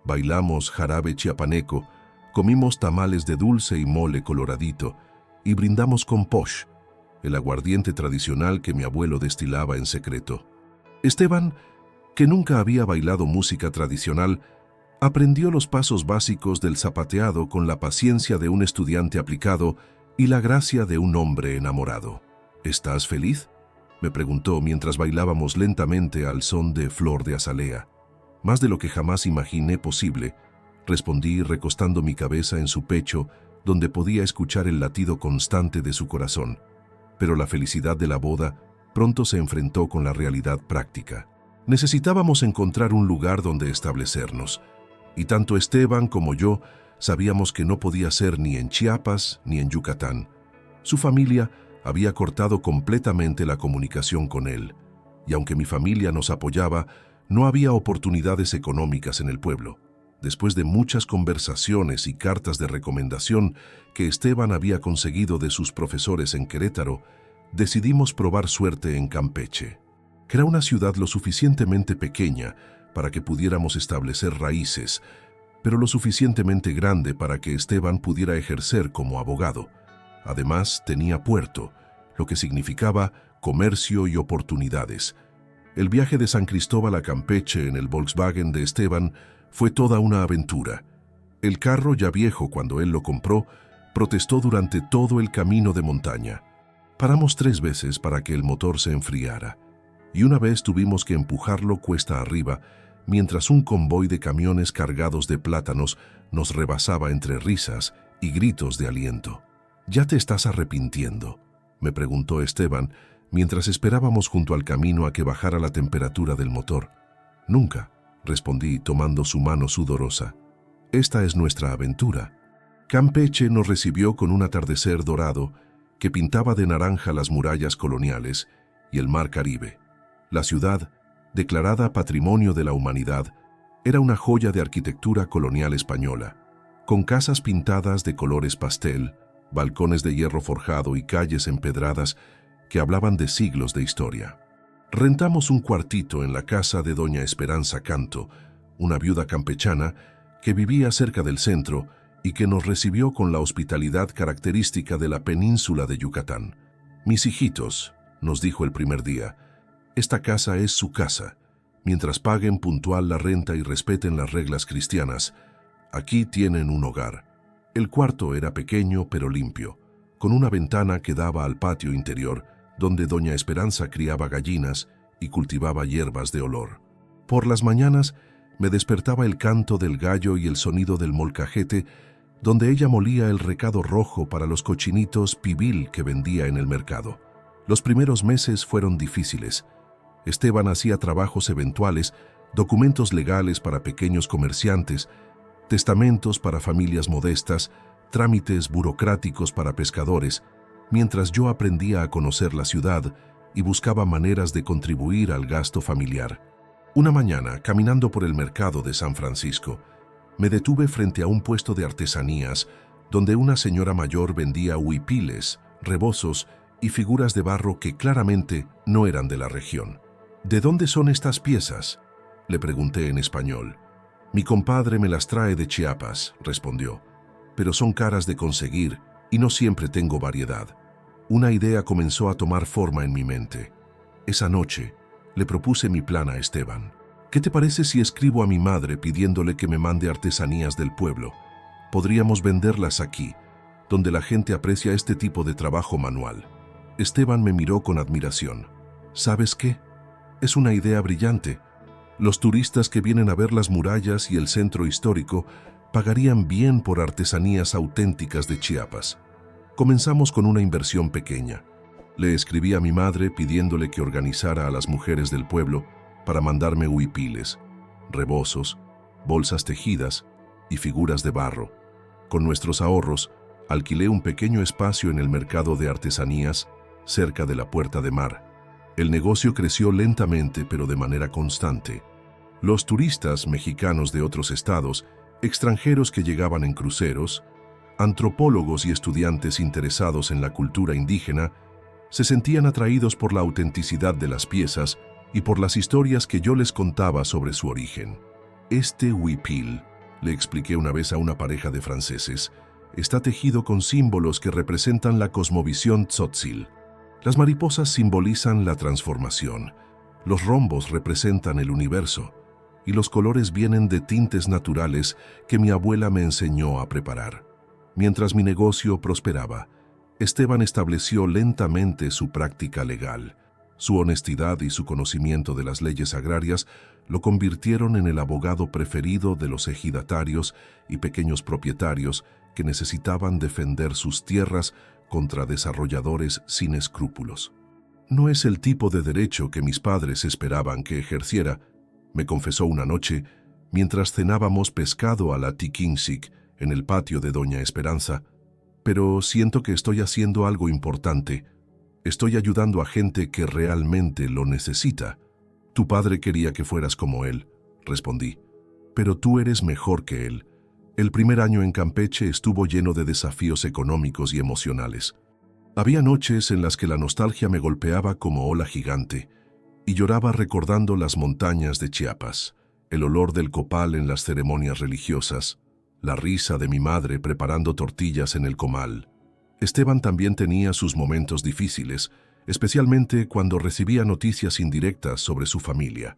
Speaker 1: Bailamos jarabe chiapaneco, comimos tamales de dulce y mole coloradito, y brindamos con posh, el aguardiente tradicional que mi abuelo destilaba en secreto. Esteban, que nunca había bailado música tradicional, aprendió los pasos básicos del zapateado con la paciencia de un estudiante aplicado y la gracia de un hombre enamorado. «¿Estás feliz?», me preguntó mientras bailábamos lentamente al son de Flor de Azalea. «Más de lo que jamás imaginé posible», respondí recostando mi cabeza en su pecho, donde podía escuchar el latido constante de su corazón. Pero la felicidad de la boda pronto se enfrentó con la realidad práctica. Necesitábamos encontrar un lugar donde establecernos, y tanto Esteban como yo sabíamos que no podía ser ni en Chiapas ni en Yucatán. Su familia había cortado completamente la comunicación con él, y aunque mi familia nos apoyaba, no había oportunidades económicas en el pueblo. Después de muchas conversaciones y cartas de recomendación que Esteban había conseguido de sus profesores en Querétaro, decidimos probar suerte en Campeche. Era una ciudad lo suficientemente pequeña para que pudiéramos establecer raíces, pero lo suficientemente grande para que Esteban pudiera ejercer como abogado. Además, tenía puerto, lo que significaba comercio y oportunidades. El viaje de San Cristóbal a Campeche en el Volkswagen de Esteban fue toda una aventura. El carro, ya viejo cuando él lo compró, protestó durante todo el camino de montaña. Paramos 3 veces para que el motor se enfriara, y una vez tuvimos que empujarlo cuesta arriba, mientras un convoy de camiones cargados de plátanos nos rebasaba entre risas y gritos de aliento. «¿Ya te estás arrepintiendo?», me preguntó Esteban, mientras esperábamos junto al camino a que bajara la temperatura del motor. «Nunca», respondí tomando su mano sudorosa. «Esta es nuestra aventura». Campeche nos recibió con un atardecer dorado que pintaba de naranja las murallas coloniales y el mar Caribe. La ciudad, declarada Patrimonio de la Humanidad, era una joya de arquitectura colonial española, con casas pintadas de colores pastel, balcones de hierro forjado y calles empedradas que hablaban de siglos de historia. Rentamos un cuartito en la casa de doña Esperanza Canto, una viuda campechana que vivía cerca del centro y que nos recibió con la hospitalidad característica de la península de Yucatán. «Mis hijitos», nos dijo el primer día, «esta casa es su casa. Mientras paguen puntual la renta y respeten las reglas cristianas, aquí tienen un hogar». El cuarto era pequeño pero limpio, con una ventana que daba al patio interior, donde doña Esperanza criaba gallinas y cultivaba hierbas de olor. Por las mañanas me despertaba el canto del gallo y el sonido del molcajete, donde ella molía el recado rojo para los cochinitos pibil que vendía en el mercado. Los primeros meses fueron difíciles. Esteban hacía trabajos eventuales, documentos legales para pequeños comerciantes, testamentos para familias modestas, trámites burocráticos para pescadores, mientras yo aprendía a conocer la ciudad y buscaba maneras de contribuir al gasto familiar. Una mañana, caminando por el mercado de San Francisco, me detuve frente a un puesto de artesanías donde una señora mayor vendía huipiles, rebozos y figuras de barro que claramente no eran de la región. «¿De dónde son estas piezas?», le pregunté en español. «Mi compadre me las trae de Chiapas», respondió, «pero son caras de conseguir y no siempre tengo variedad». Una idea comenzó a tomar forma en mi mente. Esa noche le propuse mi plan a Esteban. «¿Qué te parece si escribo a mi madre pidiéndole que me mande artesanías del pueblo? Podríamos venderlas aquí, donde la gente aprecia este tipo de trabajo manual». Esteban me miró con admiración. «¿Sabes qué? Es una idea brillante. Los turistas que vienen a ver las murallas y el centro histórico pagarían bien por artesanías auténticas de Chiapas». Comenzamos con una inversión pequeña. Le escribí a mi madre pidiéndole que organizara a las mujeres del pueblo para mandarme huipiles, rebozos, bolsas tejidas y figuras de barro. Con nuestros ahorros, alquilé un pequeño espacio en el mercado de artesanías cerca de la Puerta de Mar. El negocio creció lentamente pero de manera constante. Los turistas mexicanos de otros estados, extranjeros que llegaban en cruceros, antropólogos y estudiantes interesados en la cultura indígena, se sentían atraídos por la autenticidad de las piezas y por las historias que yo les contaba sobre su origen. «Este huipil», le expliqué una vez a una pareja de franceses, «está tejido con símbolos que representan la cosmovisión tzotsil. Las mariposas simbolizan la transformación, los rombos representan el universo, y los colores vienen de tintes naturales que mi abuela me enseñó a preparar». Mientras mi negocio prosperaba, Esteban estableció lentamente su práctica legal. Su honestidad y su conocimiento de las leyes agrarias lo convirtieron en el abogado preferido de los ejidatarios y pequeños propietarios que necesitaban defender sus tierras contra desarrolladores sin escrúpulos. «No es el tipo de derecho que mis padres esperaban que ejerciera», me confesó una noche, mientras cenábamos pescado a la tiquinsic en el patio de doña Esperanza, «pero siento que estoy haciendo algo importante. Estoy ayudando a gente que realmente lo necesita». «Tu padre quería que fueras como él», respondí, «pero tú eres mejor que él». El primer año en Campeche estuvo lleno de desafíos económicos y emocionales. Había noches en las que la nostalgia me golpeaba como ola gigante y lloraba recordando las montañas de Chiapas, el olor del copal en las ceremonias religiosas, la risa de mi madre preparando tortillas en el comal. Esteban también tenía sus momentos difíciles, especialmente cuando recibía noticias indirectas sobre su familia.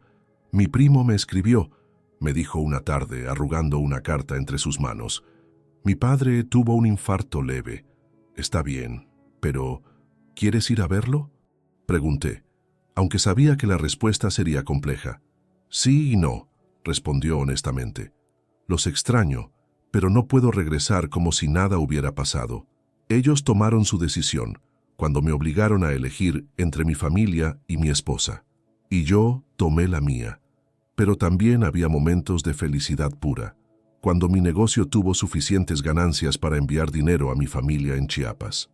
Speaker 1: «Mi primo me escribió», me dijo una tarde, arrugando una carta entre sus manos. «Mi padre tuvo un infarto leve. Está bien, pero ¿quieres ir a verlo?», pregunté, aunque sabía que la respuesta sería compleja. «Sí y no», respondió honestamente. «Los extraño, pero no puedo regresar como si nada hubiera pasado». Ellos tomaron su decisión cuando me obligaron a elegir entre mi familia y mi esposa, y yo tomé la mía. Pero también había momentos de felicidad pura, cuando mi negocio tuvo suficientes ganancias para enviar dinero a mi familia en Chiapas.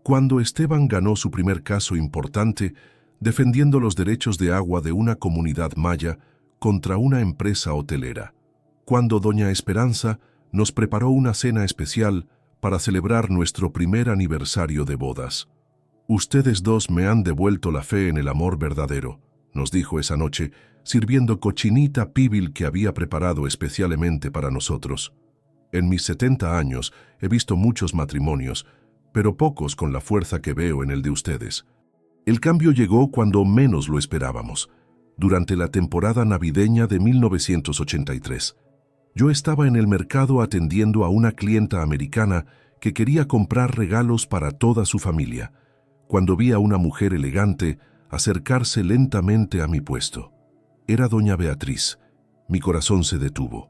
Speaker 1: Cuando Esteban ganó su primer caso importante, defendiendo los derechos de agua de una comunidad maya contra una empresa hotelera. Cuando doña Esperanza nos preparó una cena especial para celebrar nuestro primer aniversario de bodas. «Ustedes dos me han devuelto la fe en el amor verdadero», nos dijo esa noche, sirviendo cochinita pibil que había preparado especialmente para nosotros. En mis 70 años he visto muchos matrimonios, pero pocos con la fuerza que veo en el de ustedes. El cambio llegó cuando menos lo esperábamos, durante la temporada navideña de 1983. Yo estaba en el mercado atendiendo a una clienta americana que quería comprar regalos para toda su familia, cuando vi a una mujer elegante acercarse lentamente a mi puesto. Era doña Beatriz. Mi corazón se detuvo.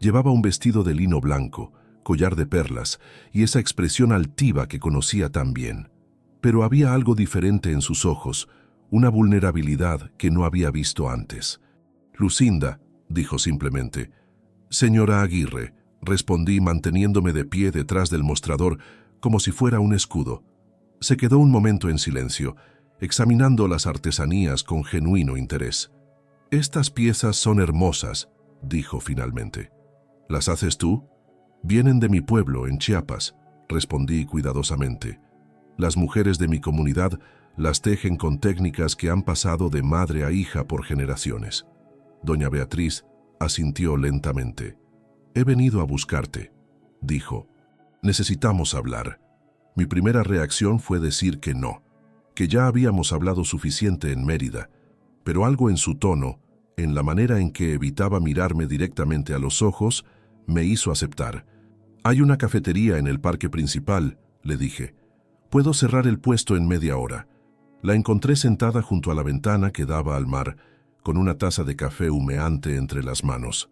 Speaker 1: Llevaba un vestido de lino blanco, collar de perlas y esa expresión altiva que conocía tan bien. Pero había algo diferente en sus ojos, una vulnerabilidad que no había visto antes. «Lucinda», dijo simplemente. «Señora Aguirre», respondí manteniéndome de pie detrás del mostrador como si fuera un escudo. Se quedó un momento en silencio, examinando las artesanías con genuino interés. «Estas piezas son hermosas», dijo finalmente. «¿Las haces tú?» «Vienen de mi pueblo, en Chiapas», respondí cuidadosamente. «Las mujeres de mi comunidad las tejen con técnicas que han pasado de madre a hija por generaciones». Doña Beatriz asintió lentamente. «He venido a buscarte», dijo. «Necesitamos hablar». Mi primera reacción fue decir que no, que ya habíamos hablado suficiente en Mérida, pero algo en su tono, en la manera en que evitaba mirarme directamente a los ojos, me hizo aceptar. «Hay una cafetería en el parque principal», le dije. «Puedo cerrar el puesto en media hora». La encontré sentada junto a la ventana que daba al mar, con una taza de café humeante entre las manos.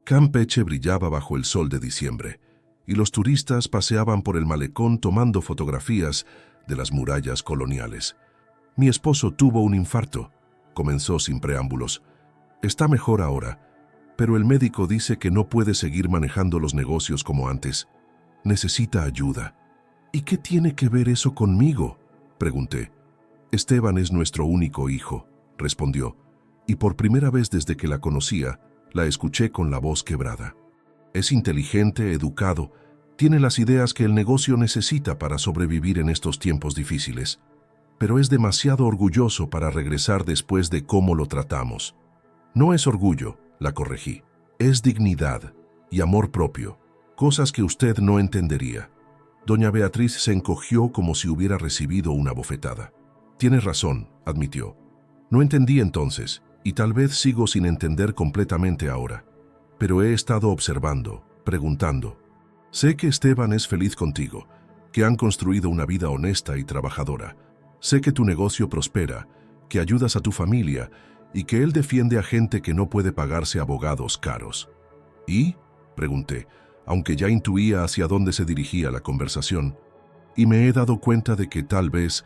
Speaker 1: Campeche brillaba bajo el sol de diciembre, y los turistas paseaban por el malecón tomando fotografías de las murallas coloniales. «Mi esposo tuvo un infarto», comenzó sin preámbulos. «Está mejor ahora, pero el médico dice que no puede seguir manejando los negocios como antes. Necesita ayuda». «¿Y qué tiene que ver eso conmigo?», pregunté. «Esteban es nuestro único hijo», respondió, y por primera vez desde que la conocía, la escuché con la voz quebrada. «Es inteligente, educado, tiene las ideas que el negocio necesita para sobrevivir en estos tiempos difíciles, pero es demasiado orgulloso para regresar después de cómo lo tratamos». «No es orgullo», la corregí, «es dignidad y amor propio, cosas que usted no entendería». Doña Beatriz se encogió como si hubiera recibido una bofetada. «Tienes razón», admitió. «No entendí entonces, y tal vez sigo sin entender completamente ahora. Pero he estado observando, preguntando. Sé que Esteban es feliz contigo, que han construido una vida honesta y trabajadora. Sé que tu negocio prospera, que ayudas a tu familia y que él defiende a gente que no puede pagarse abogados caros». «¿Y?», pregunté, aunque ya intuía hacia dónde se dirigía la conversación. «Y me he dado cuenta de que tal vez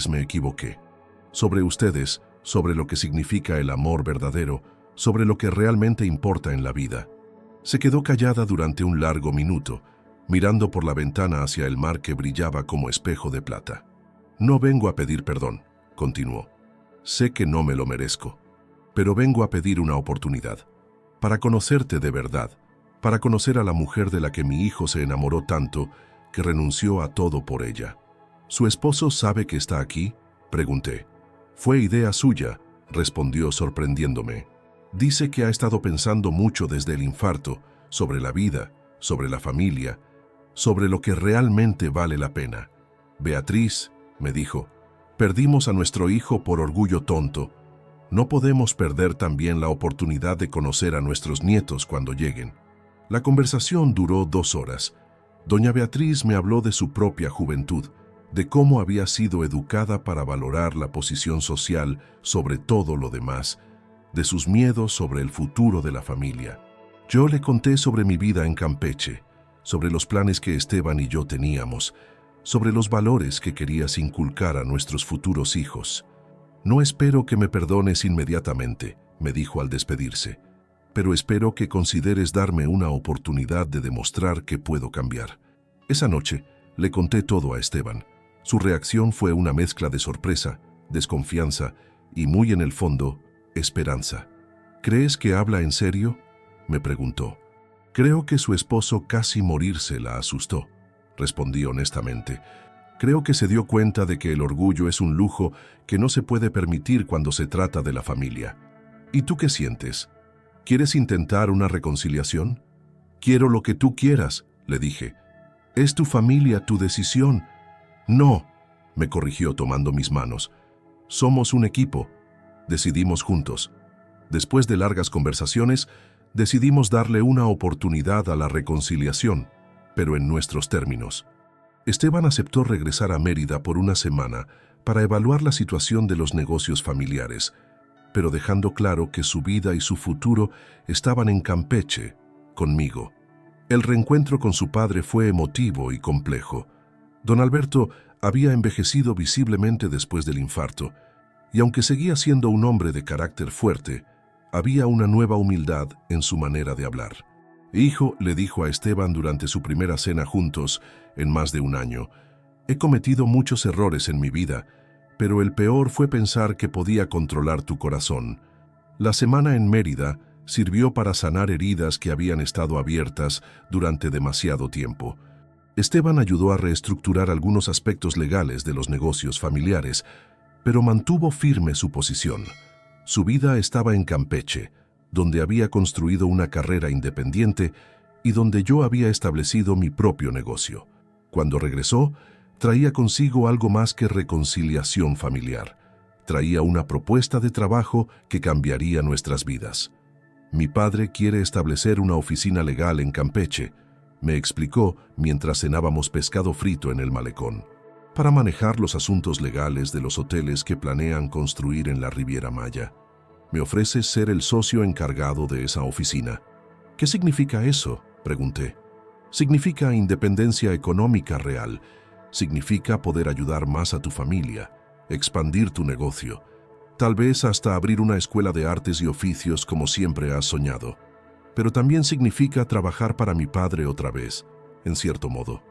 Speaker 1: me equivoqué. Sobre ustedes, sobre lo que significa el amor verdadero, sobre lo que realmente importa en la vida». Se quedó callada durante un largo minuto, mirando por la ventana hacia el mar que brillaba como espejo de plata. «No vengo a pedir perdón», continuó. «Sé que no me lo merezco, pero vengo a pedir una oportunidad, para conocerte de verdad, para conocer a la mujer de la que mi hijo se enamoró tanto que renunció a todo por ella». «¿Su esposo sabe que está aquí?», pregunté. «Fue idea suya», respondió sorprendiéndome. «Dice que ha estado pensando mucho desde el infarto, sobre la vida, sobre la familia, sobre lo que realmente vale la pena. Beatriz», me dijo, «perdimos a nuestro hijo por orgullo tonto. No podemos perder también la oportunidad de conocer a nuestros nietos cuando lleguen». La conversación duró 2 horas. Doña Beatriz me habló de su propia juventud, de cómo había sido educada para valorar la posición social sobre todo lo demás, de sus miedos sobre el futuro de la familia. Yo le conté sobre mi vida en Campeche, sobre los planes que Esteban y yo teníamos, sobre los valores que querías inculcar a nuestros futuros hijos. «No espero que me perdones inmediatamente», me dijo al despedirse, «pero espero que consideres darme una oportunidad de demostrar que puedo cambiar». Esa noche le conté todo a Esteban. Su reacción fue una mezcla de sorpresa, desconfianza y, muy en el fondo, esperanza. «¿Crees que habla en serio?», me preguntó. «Creo que su esposo casi morirse la asustó», respondí honestamente. Creo que se dio cuenta de que el orgullo es un lujo que no se puede permitir cuando se trata de la familia. ¿Y tú qué sientes? ¿Quieres intentar una reconciliación? Quiero lo que tú quieras, le dije. Es tu familia, tu decisión. No, me corrigió tomando mis manos. Somos un equipo. Decidimos juntos. Después de largas conversaciones, decidimos darle una oportunidad a la reconciliación, pero en nuestros términos. Esteban aceptó regresar a Mérida por una semana para evaluar la situación de los negocios familiares, pero dejando claro que su vida y su futuro estaban en Campeche, conmigo. El reencuentro con su padre fue emotivo y complejo. Don Alberto había envejecido visiblemente después del infarto, y aunque seguía siendo un hombre de carácter fuerte, había una nueva humildad en su manera de hablar. Hijo, le dijo a Esteban durante su primera cena juntos en más de un año, he cometido muchos errores en mi vida, pero el peor fue pensar que podía controlar tu corazón. La semana en Mérida sirvió para sanar heridas que habían estado abiertas durante demasiado tiempo. Esteban ayudó a reestructurar algunos aspectos legales de los negocios familiares, pero mantuvo firme su posición. Su vida estaba en Campeche, donde había construido una carrera independiente y donde yo había establecido mi propio negocio. Cuando regresó, traía consigo algo más que reconciliación familiar. Traía una propuesta de trabajo que cambiaría nuestras vidas. Mi padre quiere establecer una oficina legal en Campeche, me explicó mientras cenábamos pescado frito en el malecón, para manejar los asuntos legales de los hoteles que planean construir en la Riviera Maya. Me ofrece ser el socio encargado de esa oficina. ¿Qué significa eso?, pregunté. Significa independencia económica real. Significa poder ayudar más a tu familia, expandir tu negocio, tal vez hasta abrir una escuela de artes y oficios como siempre has soñado. Pero también significa trabajar para mi padre otra vez, en cierto modo.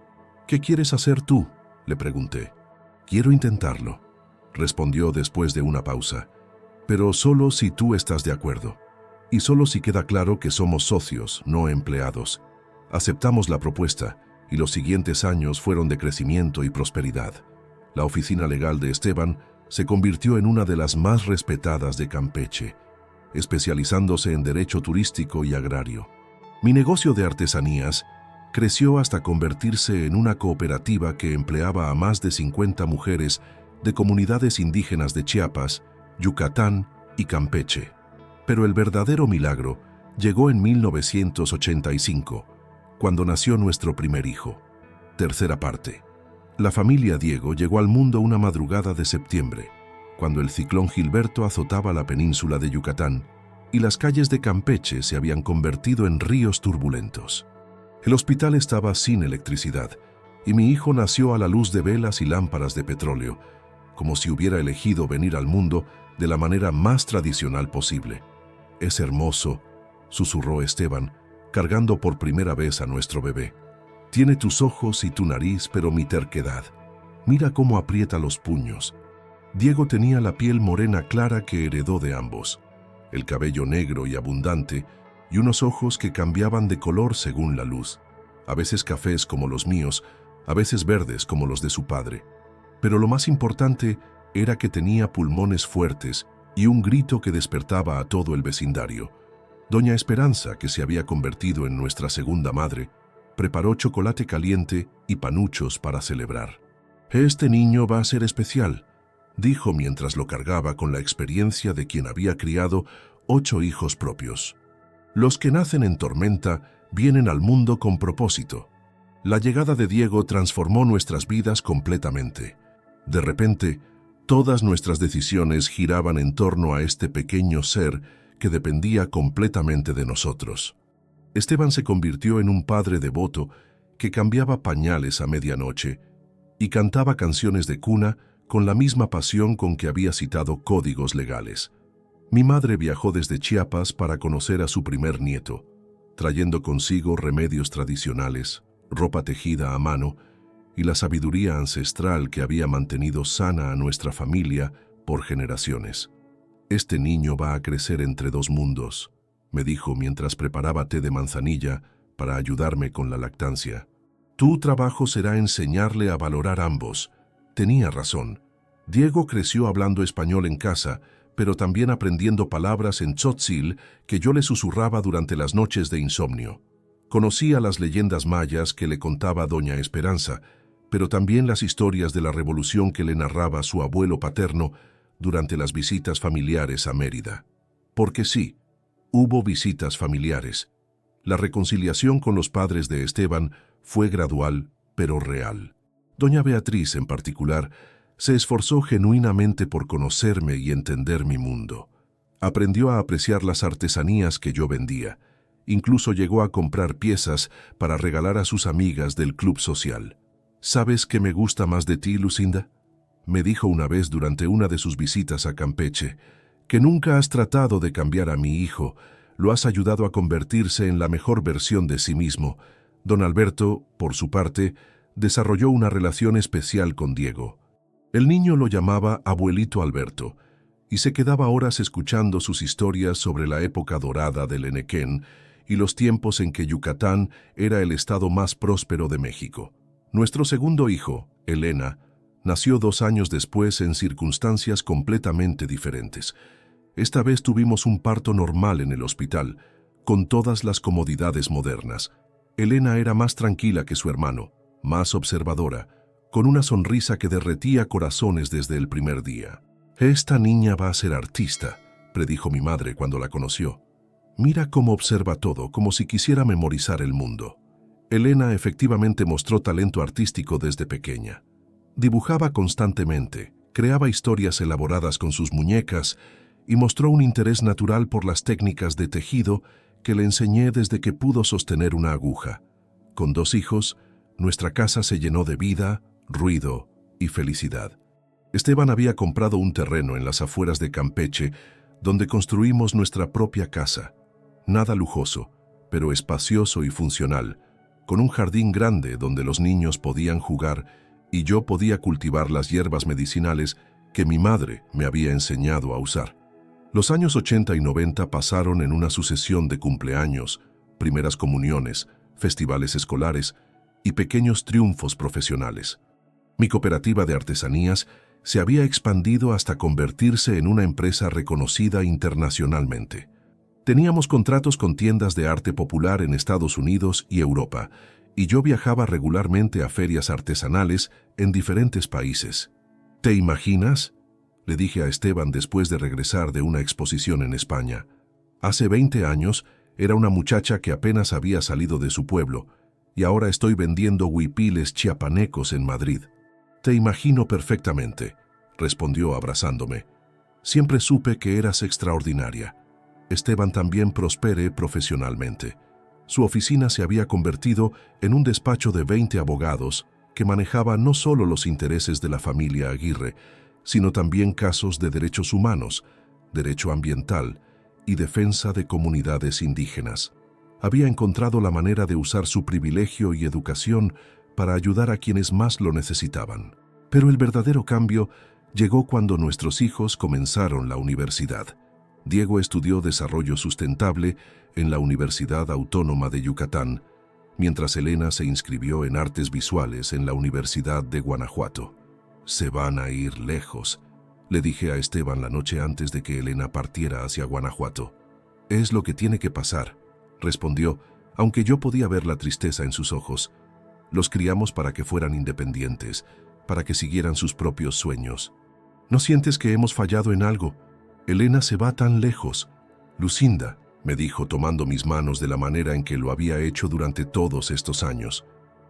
Speaker 1: ¿Qué quieres hacer tú?, le pregunté. Quiero intentarlo, respondió después de una pausa. Pero solo si tú estás de acuerdo. Y solo si queda claro que somos socios, no empleados. Aceptamos la propuesta, y los siguientes años fueron de crecimiento y prosperidad. La oficina legal de Esteban se convirtió en una de las más respetadas de Campeche, especializándose en derecho turístico y agrario. Mi negocio de artesanías creció hasta convertirse en una cooperativa que empleaba a más de 50 mujeres de comunidades indígenas de Chiapas, Yucatán y Campeche. Pero el verdadero milagro llegó en 1985, cuando nació nuestro primer hijo. Tercera parte. La familia Diego llegó al mundo una madrugada de septiembre, cuando el ciclón Gilberto azotaba la península de Yucatán y las calles de Campeche se habían convertido en ríos turbulentos. El hospital estaba sin electricidad y mi hijo nació a la luz de velas y lámparas de petróleo, como si hubiera elegido venir al mundo de la manera más tradicional posible. Es hermoso, susurró Esteban, cargando por primera vez a nuestro bebé. Tiene tus ojos y tu nariz, pero mi terquedad. Mira cómo aprieta los puños. Diego tenía la piel morena clara que heredó de ambos, el cabello negro y abundante, y unos ojos que cambiaban de color según la luz, a veces cafés como los míos, a veces verdes como los de su padre. Pero lo más importante era que tenía pulmones fuertes y un grito que despertaba a todo el vecindario. Doña Esperanza, que se había convertido en nuestra segunda madre, preparó chocolate caliente y panuchos para celebrar. «Este niño va a ser especial», dijo mientras lo cargaba con la experiencia de quien había criado 8 hijos propios. «Los que nacen en tormenta vienen al mundo con propósito». La llegada de Diego transformó nuestras vidas completamente. De repente, todas nuestras decisiones giraban en torno a este pequeño ser que dependía completamente de nosotros. Esteban se convirtió en un padre devoto que cambiaba pañales a medianoche y cantaba canciones de cuna con la misma pasión con que había citado códigos legales. Mi madre viajó desde Chiapas para conocer a su primer nieto, trayendo consigo remedios tradicionales, ropa tejida a mano y la sabiduría ancestral que había mantenido sana a nuestra familia por generaciones. «Este niño va a crecer entre 2 mundos», me dijo mientras preparaba té de manzanilla para ayudarme con la lactancia. «Tu trabajo será enseñarle a valorar ambos, Tenía razón. Diego creció hablando español en casa, pero también aprendiendo palabras en tzotzil que yo le susurraba durante las noches de insomnio. Conocía las leyendas mayas que le contaba doña Esperanza, pero también las historias de la revolución que le narraba su abuelo paterno durante las visitas familiares a Mérida. Porque sí, hubo visitas familiares. La reconciliación con los padres de Esteban fue gradual, pero real. Doña Beatriz, en particular, se esforzó genuinamente por conocerme y entender mi mundo. Aprendió a apreciar las artesanías que yo vendía. Incluso llegó a comprar piezas para regalar a sus amigas del club social. ¿Sabes qué me gusta más de ti, Lucinda?, me dijo una vez durante una de sus visitas a Campeche, que nunca has tratado de cambiar a mi hijo, lo has ayudado a convertirse en la mejor versión de sí mismo. Don Alberto, por su parte, desarrolló una relación especial con Diego. El niño lo llamaba Abuelito Alberto, y se quedaba horas escuchando sus historias sobre la época dorada del Enequén y los tiempos en que Yucatán era el estado más próspero de México. Nuestro segundo hijo, Elena, nació 2 años después en circunstancias completamente diferentes. Esta vez tuvimos un parto normal en el hospital, con todas las comodidades modernas. Elena era más tranquila que su hermano, más observadora, con una sonrisa que derretía corazones desde el primer día. «Esta niña va a ser artista», predijo mi madre cuando la conoció. «Mira cómo observa todo, como si quisiera memorizar el mundo». Elena efectivamente mostró talento artístico desde pequeña. Dibujaba constantemente, creaba historias elaboradas con sus muñecas y mostró un interés natural por las técnicas de tejido que le enseñé desde que pudo sostener una aguja. Con 2 hijos, nuestra casa se llenó de vida, ruido y felicidad. Esteban había comprado un terreno en las afueras de Campeche, donde construimos nuestra propia casa. Nada lujoso, pero espacioso y funcional, con un jardín grande donde los niños podían jugar y yo podía cultivar las hierbas medicinales que mi madre me había enseñado a usar. Los años 80 y 90 pasaron en una sucesión de cumpleaños, primeras comuniones, festivales escolares y pequeños triunfos profesionales. Mi cooperativa de artesanías se había expandido hasta convertirse en una empresa reconocida internacionalmente. Teníamos contratos con tiendas de arte popular en Estados Unidos y Europa, y yo viajaba regularmente a ferias artesanales en diferentes países. ¿Te imaginas?, le dije a Esteban después de regresar de una exposición en España. Hace 20 años era una muchacha que apenas había salido de su pueblo, y ahora estoy vendiendo huipiles chiapanecos en Madrid. «Te imagino perfectamente», respondió abrazándome. «Siempre supe que eras extraordinaria». Esteban también prospere profesionalmente. Su oficina se había convertido en un despacho de 20 abogados que manejaba no solo los intereses de la familia Aguirre, sino también casos de derechos humanos, derecho ambiental y defensa de comunidades indígenas. Había encontrado la manera de usar su privilegio y educación para ayudar a quienes más lo necesitaban. Pero el verdadero cambio llegó cuando nuestros hijos comenzaron la universidad. Diego estudió desarrollo sustentable en la Universidad Autónoma de Yucatán, mientras Elena se inscribió en artes visuales en la Universidad de Guanajuato. «Se van a ir lejos», le dije a Esteban la noche antes de que Elena partiera hacia Guanajuato. «Es lo que tiene que pasar», respondió, aunque yo podía ver la tristeza en sus ojos. «Los criamos para que fueran independientes, para que siguieran sus propios sueños. ¿No sientes que hemos fallado en algo? Elena se va tan lejos». «Lucinda», me dijo tomando mis manos de la manera en que lo había hecho durante todos estos años.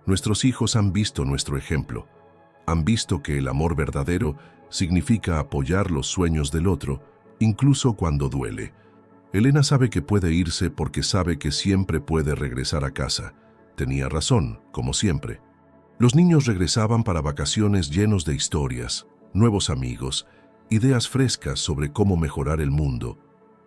Speaker 1: «Nuestros hijos han visto nuestro ejemplo. Han visto que el amor verdadero significa apoyar los sueños del otro, incluso cuando duele. Elena sabe que puede irse porque sabe que siempre puede regresar a casa. Tenía razón, como siempre. Los niños regresaban para vacaciones llenos de historias, nuevos amigos, ideas frescas sobre cómo mejorar el mundo.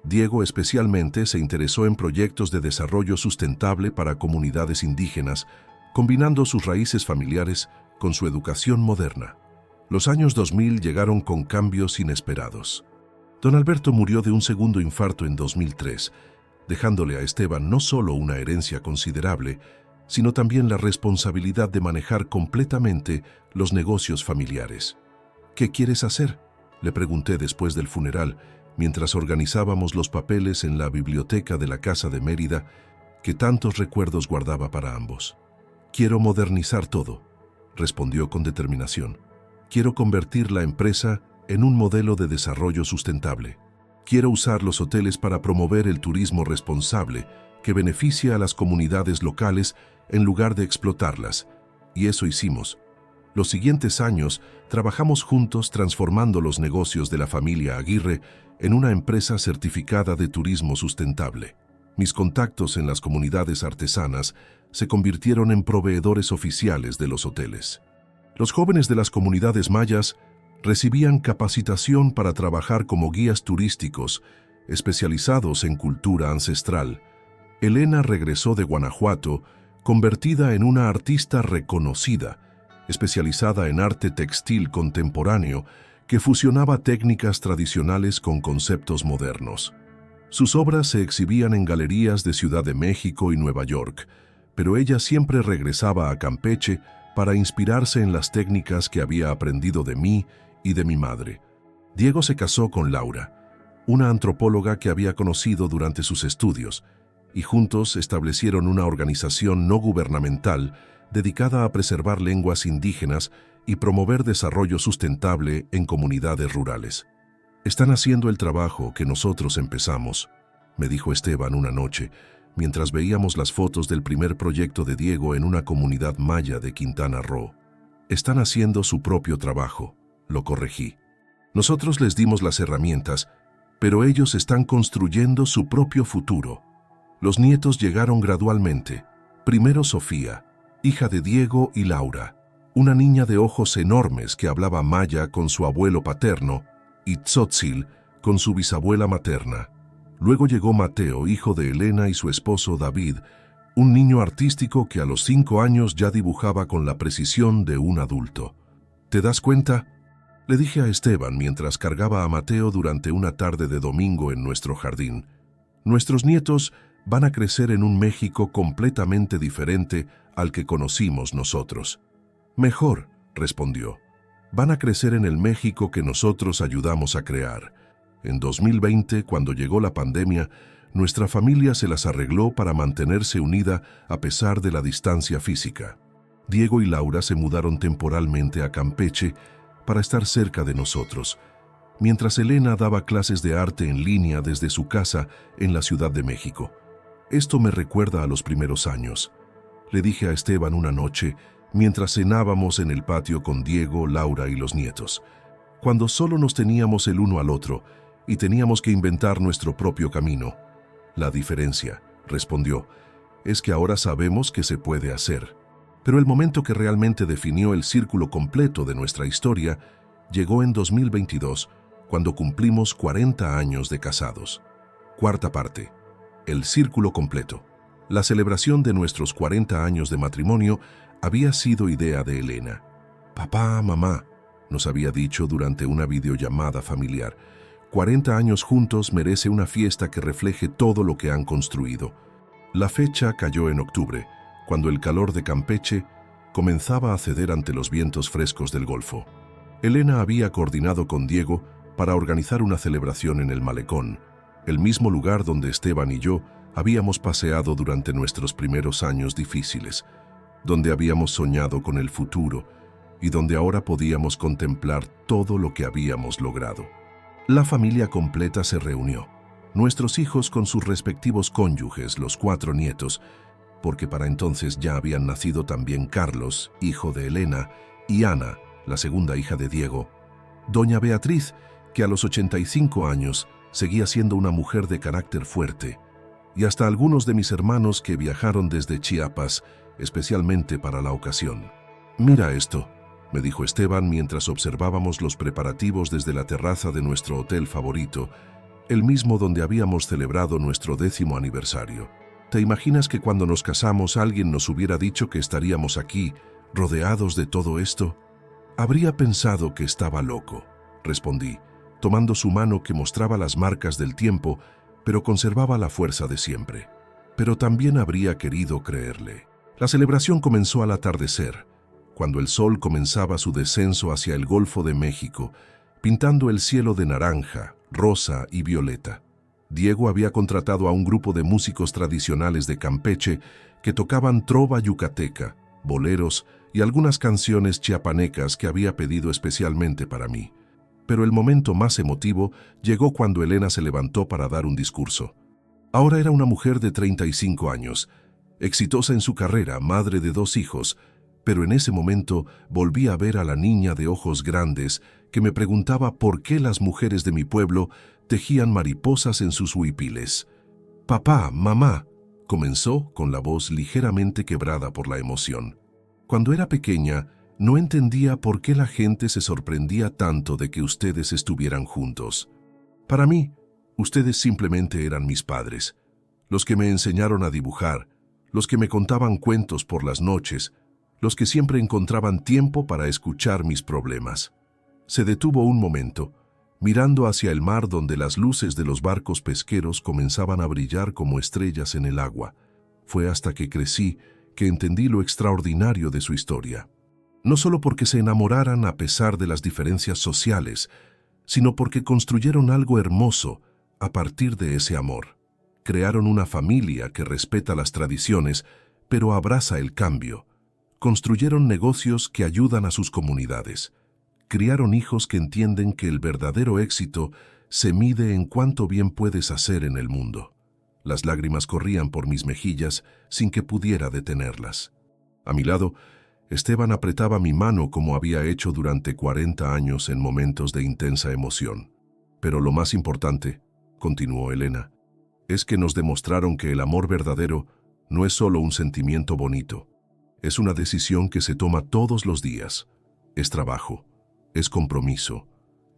Speaker 1: Diego especialmente se interesó en proyectos de desarrollo sustentable para comunidades indígenas, combinando sus raíces familiares con su educación moderna. Los años 2000 llegaron con cambios inesperados. Don Alberto murió de un segundo infarto en 2003, dejándole a Esteban no solo una herencia considerable, sino también la responsabilidad de manejar completamente los negocios familiares. ¿Qué quieres hacer?, le pregunté después del funeral, mientras organizábamos los papeles en la biblioteca de la Casa de Mérida, que tantos recuerdos guardaba para ambos. Quiero modernizar todo, respondió con determinación. Quiero convertir la empresa en un modelo de desarrollo sustentable. Quiero usar los hoteles para promover el turismo responsable que beneficia a las comunidades locales en lugar de explotarlas. Y eso hicimos. Los siguientes años trabajamos juntos transformando los negocios de la familia Aguirre en una empresa certificada de turismo sustentable. Mis contactos en las comunidades artesanas se convirtieron en proveedores oficiales de los hoteles. Los jóvenes de las comunidades mayas recibían capacitación para trabajar como guías turísticos especializados en cultura ancestral. Elena regresó de Guanajuato convertida en una artista reconocida, especializada en arte textil contemporáneo que fusionaba técnicas tradicionales con conceptos modernos. Sus obras se exhibían en galerías de Ciudad de México y Nueva York, pero ella siempre regresaba a Campeche para inspirarse en las técnicas que había aprendido de mí y de mi madre. Diego se casó con Laura, una antropóloga que había conocido durante sus estudios, y juntos establecieron una organización no gubernamental dedicada a preservar lenguas indígenas y promover desarrollo sustentable en comunidades rurales. Están haciendo el trabajo que nosotros empezamos, me dijo Esteban una noche, mientras veíamos las fotos del primer proyecto de Diego en una comunidad maya de Quintana Roo. Están haciendo su propio trabajo, lo corregí. Nosotros les dimos las herramientas, pero ellos están construyendo su propio futuro. Los nietos llegaron gradualmente. Primero Sofía, hija de Diego y Laura, una niña de ojos enormes que hablaba maya con su abuelo paterno, y Tzotzil con su bisabuela materna. Luego llegó Mateo, hijo de Elena y su esposo David, un niño artístico que a los 5 años ya dibujaba con la precisión de un adulto. ¿Te das cuenta?, le dije a Esteban mientras cargaba a Mateo durante una tarde de domingo en nuestro jardín. Nuestros nietos van a crecer en un México completamente diferente al que conocimos nosotros. Mejor, respondió. Van a crecer en el México que nosotros ayudamos a crear. En 2020, cuando llegó la pandemia, nuestra familia se las arregló para mantenerse unida a pesar de la distancia física. Diego y Laura se mudaron temporalmente a Campeche para estar cerca de nosotros, mientras Elena daba clases de arte en línea desde su casa en la Ciudad de México. Esto me recuerda a los primeros años, le dije a Esteban una noche mientras cenábamos en el patio con Diego, Laura y los nietos, cuando solo nos teníamos el uno al otro y teníamos que inventar nuestro propio camino. La diferencia, respondió, es que ahora sabemos que se puede hacer. Pero el momento que realmente definió el círculo completo de nuestra historia llegó en 2022, cuando cumplimos 40 años de casados. Cuarta parte. El círculo completo. La celebración de nuestros 40 años de matrimonio había sido idea de Elena. Papá, mamá, nos había dicho durante una videollamada familiar, 40 años juntos merece una fiesta que refleje todo lo que han construido. La fecha cayó en octubre, cuando el calor de Campeche comenzaba a ceder ante los vientos frescos del Golfo. Elena había coordinado con Diego para organizar una celebración en el Malecón, el mismo lugar donde Esteban y yo habíamos paseado durante nuestros primeros años difíciles, donde habíamos soñado con el futuro y donde ahora podíamos contemplar todo lo que habíamos logrado. La familia completa se reunió, nuestros hijos con sus respectivos cónyuges, los 4 nietos, porque para entonces ya habían nacido también Carlos, hijo de Elena, y Ana, la segunda hija de Diego. Doña Beatriz, que a los 85 años seguía siendo una mujer de carácter fuerte, y hasta algunos de mis hermanos que viajaron desde Chiapas, especialmente para la ocasión. Mira esto, me dijo Esteban mientras observábamos los preparativos desde la terraza de nuestro hotel favorito, el mismo donde habíamos celebrado nuestro 10º aniversario. ¿Te imaginas que cuando nos casamos alguien nos hubiera dicho que estaríamos aquí, rodeados de todo esto? Habría pensado que estaba loco, respondí, tomando su mano que mostraba las marcas del tiempo, pero conservaba la fuerza de siempre. Pero también habría querido creerle. La celebración comenzó al atardecer, cuando el sol comenzaba su descenso hacia el Golfo de México, pintando el cielo de naranja, rosa y violeta. Diego había contratado a un grupo de músicos tradicionales de Campeche que tocaban trova yucateca, boleros y algunas canciones chiapanecas que había pedido especialmente para mí. Pero el momento más emotivo llegó cuando Elena se levantó para dar un discurso. Ahora era una mujer de 35 años, exitosa en su carrera, madre de 2 hijos, pero en ese momento volví a ver a la niña de ojos grandes que me preguntaba por qué las mujeres de mi pueblo tejían mariposas en sus huipiles. «Papá, mamá», comenzó con la voz ligeramente quebrada por la emoción. «Cuando era pequeña, no entendía por qué la gente se sorprendía tanto de que ustedes estuvieran juntos. Para mí, ustedes simplemente eran mis padres, los que me enseñaron a dibujar, los que me contaban cuentos por las noches, los que siempre encontraban tiempo para escuchar mis problemas». Se detuvo un momento, mirando hacia el mar donde las luces de los barcos pesqueros comenzaban a brillar como estrellas en el agua. Fue hasta que crecí que entendí lo extraordinario de su historia. No solo porque se enamoraran a pesar de las diferencias sociales, sino porque construyeron algo hermoso a partir de ese amor. Crearon una familia que respeta las tradiciones, pero abraza el cambio. Construyeron negocios que ayudan a sus comunidades. Criaron hijos que entienden que el verdadero éxito se mide en cuánto bien puedes hacer en el mundo. Las lágrimas corrían por mis mejillas sin que pudiera detenerlas. A mi lado, Esteban apretaba mi mano como había hecho durante 40 años en momentos de intensa emoción. Pero lo más importante, continuó Elena, es que nos demostraron que el amor verdadero no es solo un sentimiento bonito. Es una decisión que se toma todos los días. Es trabajo. Es compromiso,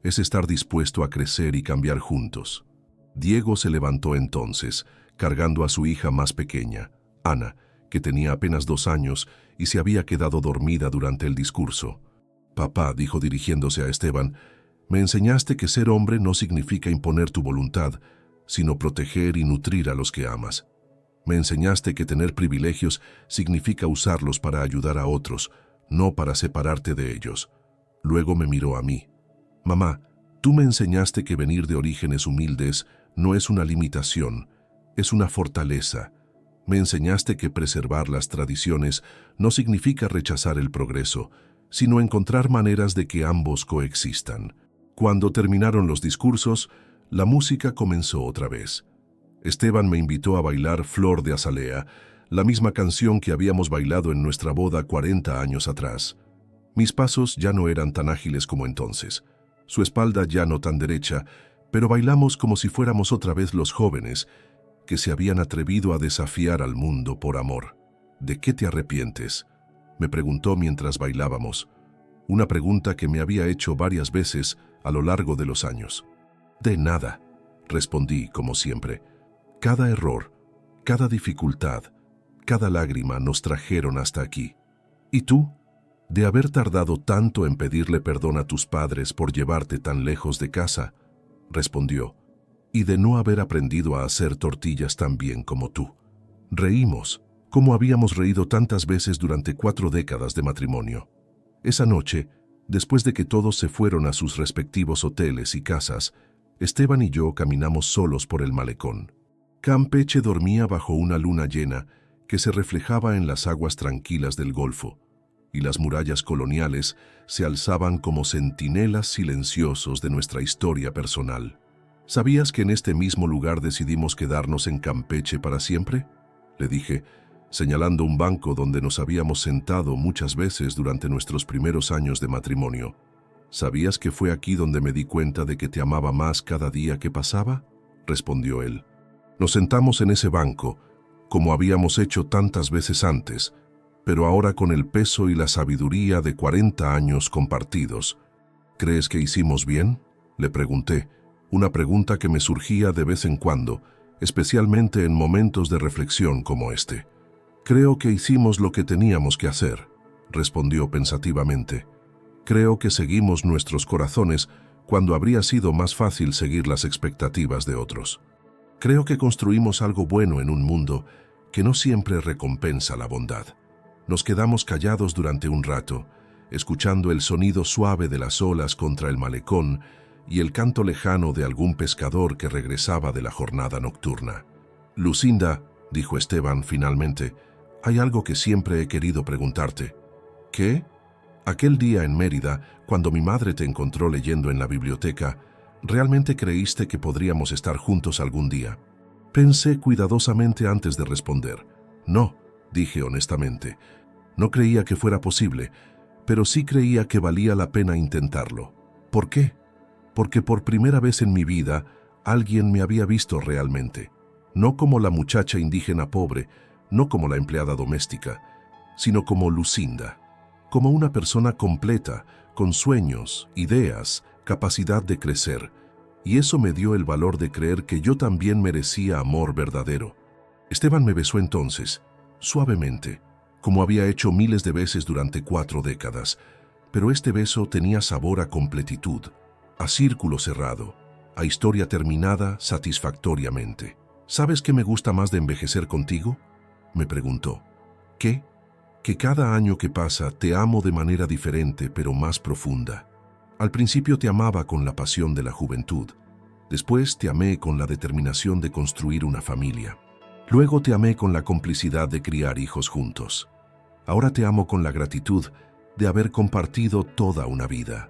Speaker 1: es estar dispuesto a crecer y cambiar juntos. Diego se levantó entonces, cargando a su hija más pequeña, Ana, que tenía apenas 2 años y se había quedado dormida durante el discurso. «Papá», dijo dirigiéndose a Esteban, «me enseñaste que ser hombre no significa imponer tu voluntad, sino proteger y nutrir a los que amas. Me enseñaste que tener privilegios significa usarlos para ayudar a otros, no para separarte de ellos». Luego me miró a mí. «Mamá, tú me enseñaste que venir de orígenes humildes no es una limitación, es una fortaleza. Me enseñaste que preservar las tradiciones no significa rechazar el progreso, sino encontrar maneras de que ambos coexistan». Cuando terminaron los discursos, la música comenzó otra vez. Esteban me invitó a bailar Flor de Azalea, la misma canción que habíamos bailado en nuestra boda 40 años atrás. Mis pasos ya no eran tan ágiles como entonces, su espalda ya no tan derecha, pero bailamos como si fuéramos otra vez los jóvenes que se habían atrevido a desafiar al mundo por amor. «¿De qué te arrepientes?», me preguntó mientras bailábamos, una pregunta que me había hecho varias veces a lo largo de los años. «De nada», respondí como siempre. Cada error, cada dificultad, cada lágrima nos trajeron hasta aquí. «¿Y tú?». «De haber tardado tanto en pedirle perdón a tus padres por llevarte tan lejos de casa», respondió, «y de no haber aprendido a hacer tortillas tan bien como tú». Reímos, como habíamos reído tantas veces durante 4 décadas de matrimonio. Esa noche, después de que todos se fueron a sus respectivos hoteles y casas, Esteban y yo caminamos solos por el malecón. Campeche dormía bajo una luna llena que se reflejaba en las aguas tranquilas del Golfo, y las murallas coloniales se alzaban como centinelas silenciosos de nuestra historia personal. «¿Sabías que en este mismo lugar decidimos quedarnos en Campeche para siempre?», le dije, señalando un banco donde nos habíamos sentado muchas veces durante nuestros primeros años de matrimonio. «¿Sabías que fue aquí donde me di cuenta de que te amaba más cada día que pasaba?», respondió él. Nos sentamos en ese banco, como habíamos hecho tantas veces antes, pero ahora con el peso y la sabiduría de 40 años compartidos. «¿Crees que hicimos bien?», le pregunté, una pregunta que me surgía de vez en cuando, especialmente en momentos de reflexión como este. «Creo que hicimos lo que teníamos que hacer», respondió pensativamente. «Creo que seguimos nuestros corazones cuando habría sido más fácil seguir las expectativas de otros. Creo que construimos algo bueno en un mundo que no siempre recompensa la bondad». Nos quedamos callados durante un rato, escuchando el sonido suave de las olas contra el malecón y el canto lejano de algún pescador que regresaba de la jornada nocturna. «Lucinda», dijo Esteban finalmente, «hay algo que siempre he querido preguntarte». «¿Qué?» «Aquel día en Mérida, cuando mi madre te encontró leyendo en la biblioteca, ¿realmente creíste que podríamos estar juntos algún día?» Pensé cuidadosamente antes de responder. «No», dije honestamente. No creía que fuera posible, pero sí creía que valía la pena intentarlo. ¿Por qué? Porque por primera vez en mi vida alguien me había visto realmente. No como la muchacha indígena pobre, no como la empleada doméstica, sino como Lucinda. Como una persona completa, con sueños, ideas, capacidad de crecer. Y eso me dio el valor de creer que yo también merecía amor verdadero. Esteban me besó entonces, suavemente, como había hecho miles de veces durante 4 décadas, pero este beso tenía sabor a completitud, a círculo cerrado, a historia terminada satisfactoriamente. «¿Sabes qué me gusta más de envejecer contigo?», me preguntó. «¿Qué?» «Que cada año que pasa te amo de manera diferente pero más profunda. Al principio te amaba con la pasión de la juventud, después te amé con la determinación de construir una familia. Luego te amé con la complicidad de criar hijos juntos. Ahora te amo con la gratitud de haber compartido toda una vida».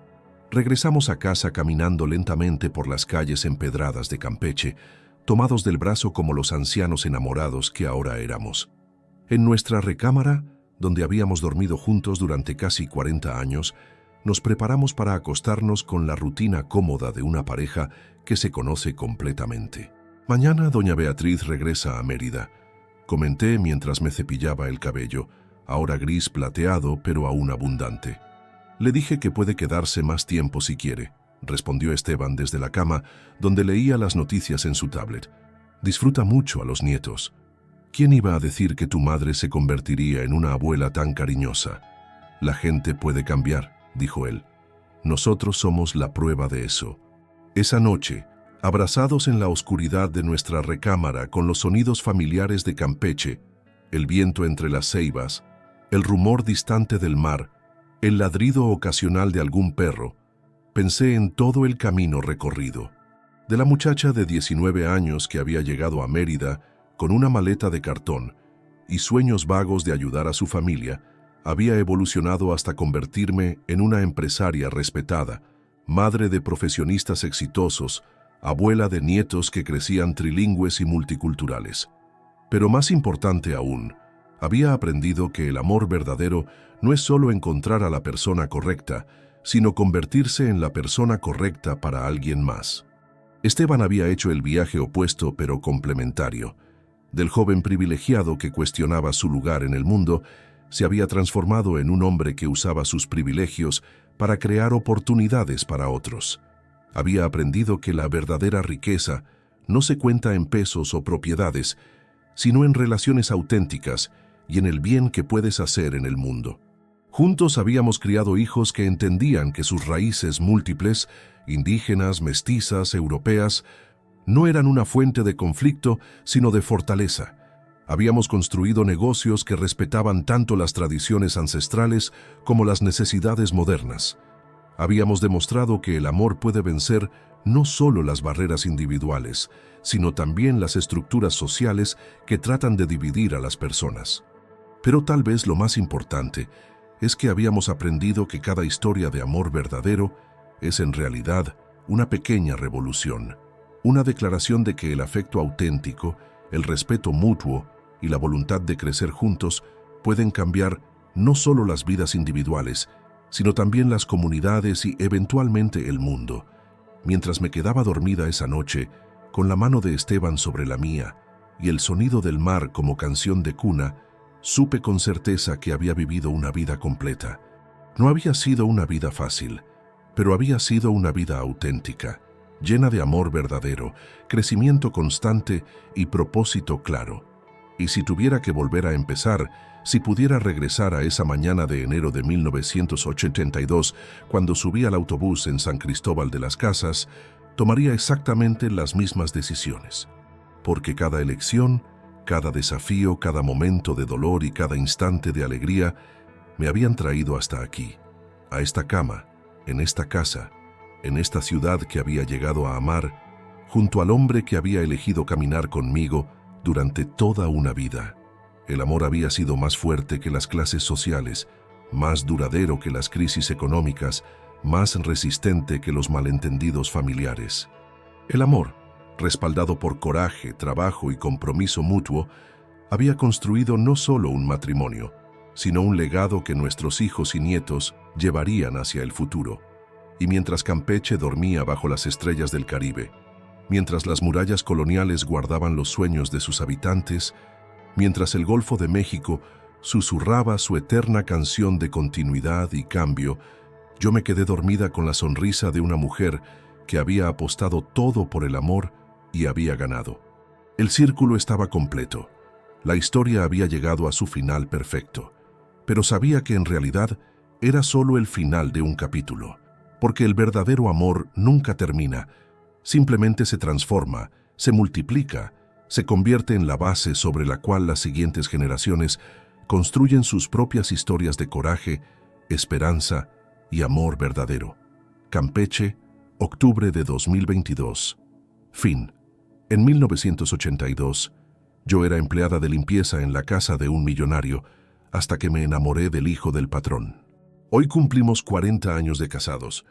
Speaker 1: Regresamos a casa caminando lentamente por las calles empedradas de Campeche, tomados del brazo como los ancianos enamorados que ahora éramos. En nuestra recámara, donde habíamos dormido juntos durante casi 40 años, nos preparamos para acostarnos con la rutina cómoda de una pareja que se conoce completamente. «Mañana doña Beatriz regresa a Mérida», comenté mientras me cepillaba el cabello, ahora gris plateado pero aún abundante. «Le dije que puede quedarse más tiempo si quiere», respondió Esteban desde la cama, donde leía las noticias en su tablet. «Disfruta mucho a los nietos. ¿Quién iba a decir que tu madre se convertiría en una abuela tan cariñosa? La gente puede cambiar», dijo él. «Nosotros somos la prueba de eso». Esa noche, abrazados en la oscuridad de nuestra recámara con los sonidos familiares de Campeche, el viento entre las ceibas, el rumor distante del mar, el ladrido ocasional de algún perro, pensé en todo el camino recorrido. De la muchacha de 19 años que había llegado a Mérida con una maleta de cartón y sueños vagos de ayudar a su familia, había evolucionado hasta convertirme en una empresaria respetada, madre de profesionistas exitosos, abuela de nietos que crecían trilingües y multiculturales. Pero más importante aún, había aprendido que el amor verdadero no es solo encontrar a la persona correcta, sino convertirse en la persona correcta para alguien más. Esteban había hecho el viaje opuesto pero complementario. Del joven privilegiado que cuestionaba su lugar en el mundo, se había transformado en un hombre que usaba sus privilegios para crear oportunidades para otros. Había aprendido que la verdadera riqueza no se cuenta en pesos o propiedades, sino en relaciones auténticas y en el bien que puedes hacer en el mundo. Juntos habíamos criado hijos que entendían que sus raíces múltiples, indígenas, mestizas, europeas, no eran una fuente de conflicto, sino de fortaleza. Habíamos construido negocios que respetaban tanto las tradiciones ancestrales como las necesidades modernas. Habíamos demostrado que el amor puede vencer no solo las barreras individuales, sino también las estructuras sociales que tratan de dividir a las personas. Pero tal vez lo más importante es que habíamos aprendido que cada historia de amor verdadero es en realidad una pequeña revolución, una declaración de que el afecto auténtico, el respeto mutuo y la voluntad de crecer juntos pueden cambiar no solo las vidas individuales, sino también las comunidades y eventualmente el mundo. Mientras me quedaba dormida esa noche, con la mano de Esteban sobre la mía y el sonido del mar como canción de cuna, supe con certeza que había vivido una vida completa. No había sido una vida fácil, pero había sido una vida auténtica, llena de amor verdadero, crecimiento constante y propósito claro. Y si tuviera que volver a empezar, si pudiera regresar a esa mañana de enero de 1982, cuando subí al autobús en San Cristóbal de las Casas, tomaría exactamente las mismas decisiones. Porque cada elección, Cada desafío, cada momento de dolor y cada instante de alegría me habían traído hasta aquí, a esta cama, en esta casa, en esta ciudad que había llegado a amar, junto al hombre que había elegido caminar conmigo durante toda una vida. El amor había sido más fuerte que las clases sociales, más duradero que las crisis económicas, más resistente que los malentendidos familiares. El amor, respaldado por coraje, trabajo y compromiso mutuo, había construido no solo un matrimonio, sino un legado que nuestros hijos y nietos llevarían hacia el futuro. Y mientras Campeche dormía bajo las estrellas del Caribe, mientras las murallas coloniales guardaban los sueños de sus habitantes, mientras el Golfo de México susurraba su eterna canción de continuidad y cambio, yo me quedé dormida con la sonrisa de una mujer que había apostado todo por el amor y había ganado. El círculo estaba completo. La historia había llegado a su final perfecto, pero sabía que en realidad era solo el final de un capítulo, porque el verdadero amor nunca termina, simplemente se transforma, se multiplica, se convierte en la base sobre la cual las siguientes generaciones construyen sus propias historias de coraje, esperanza y amor verdadero. Campeche, octubre de 2022. Fin. En 1982, yo era empleada de limpieza en la casa de un millonario hasta que me enamoré del hijo del patrón. Hoy cumplimos 40 años de casados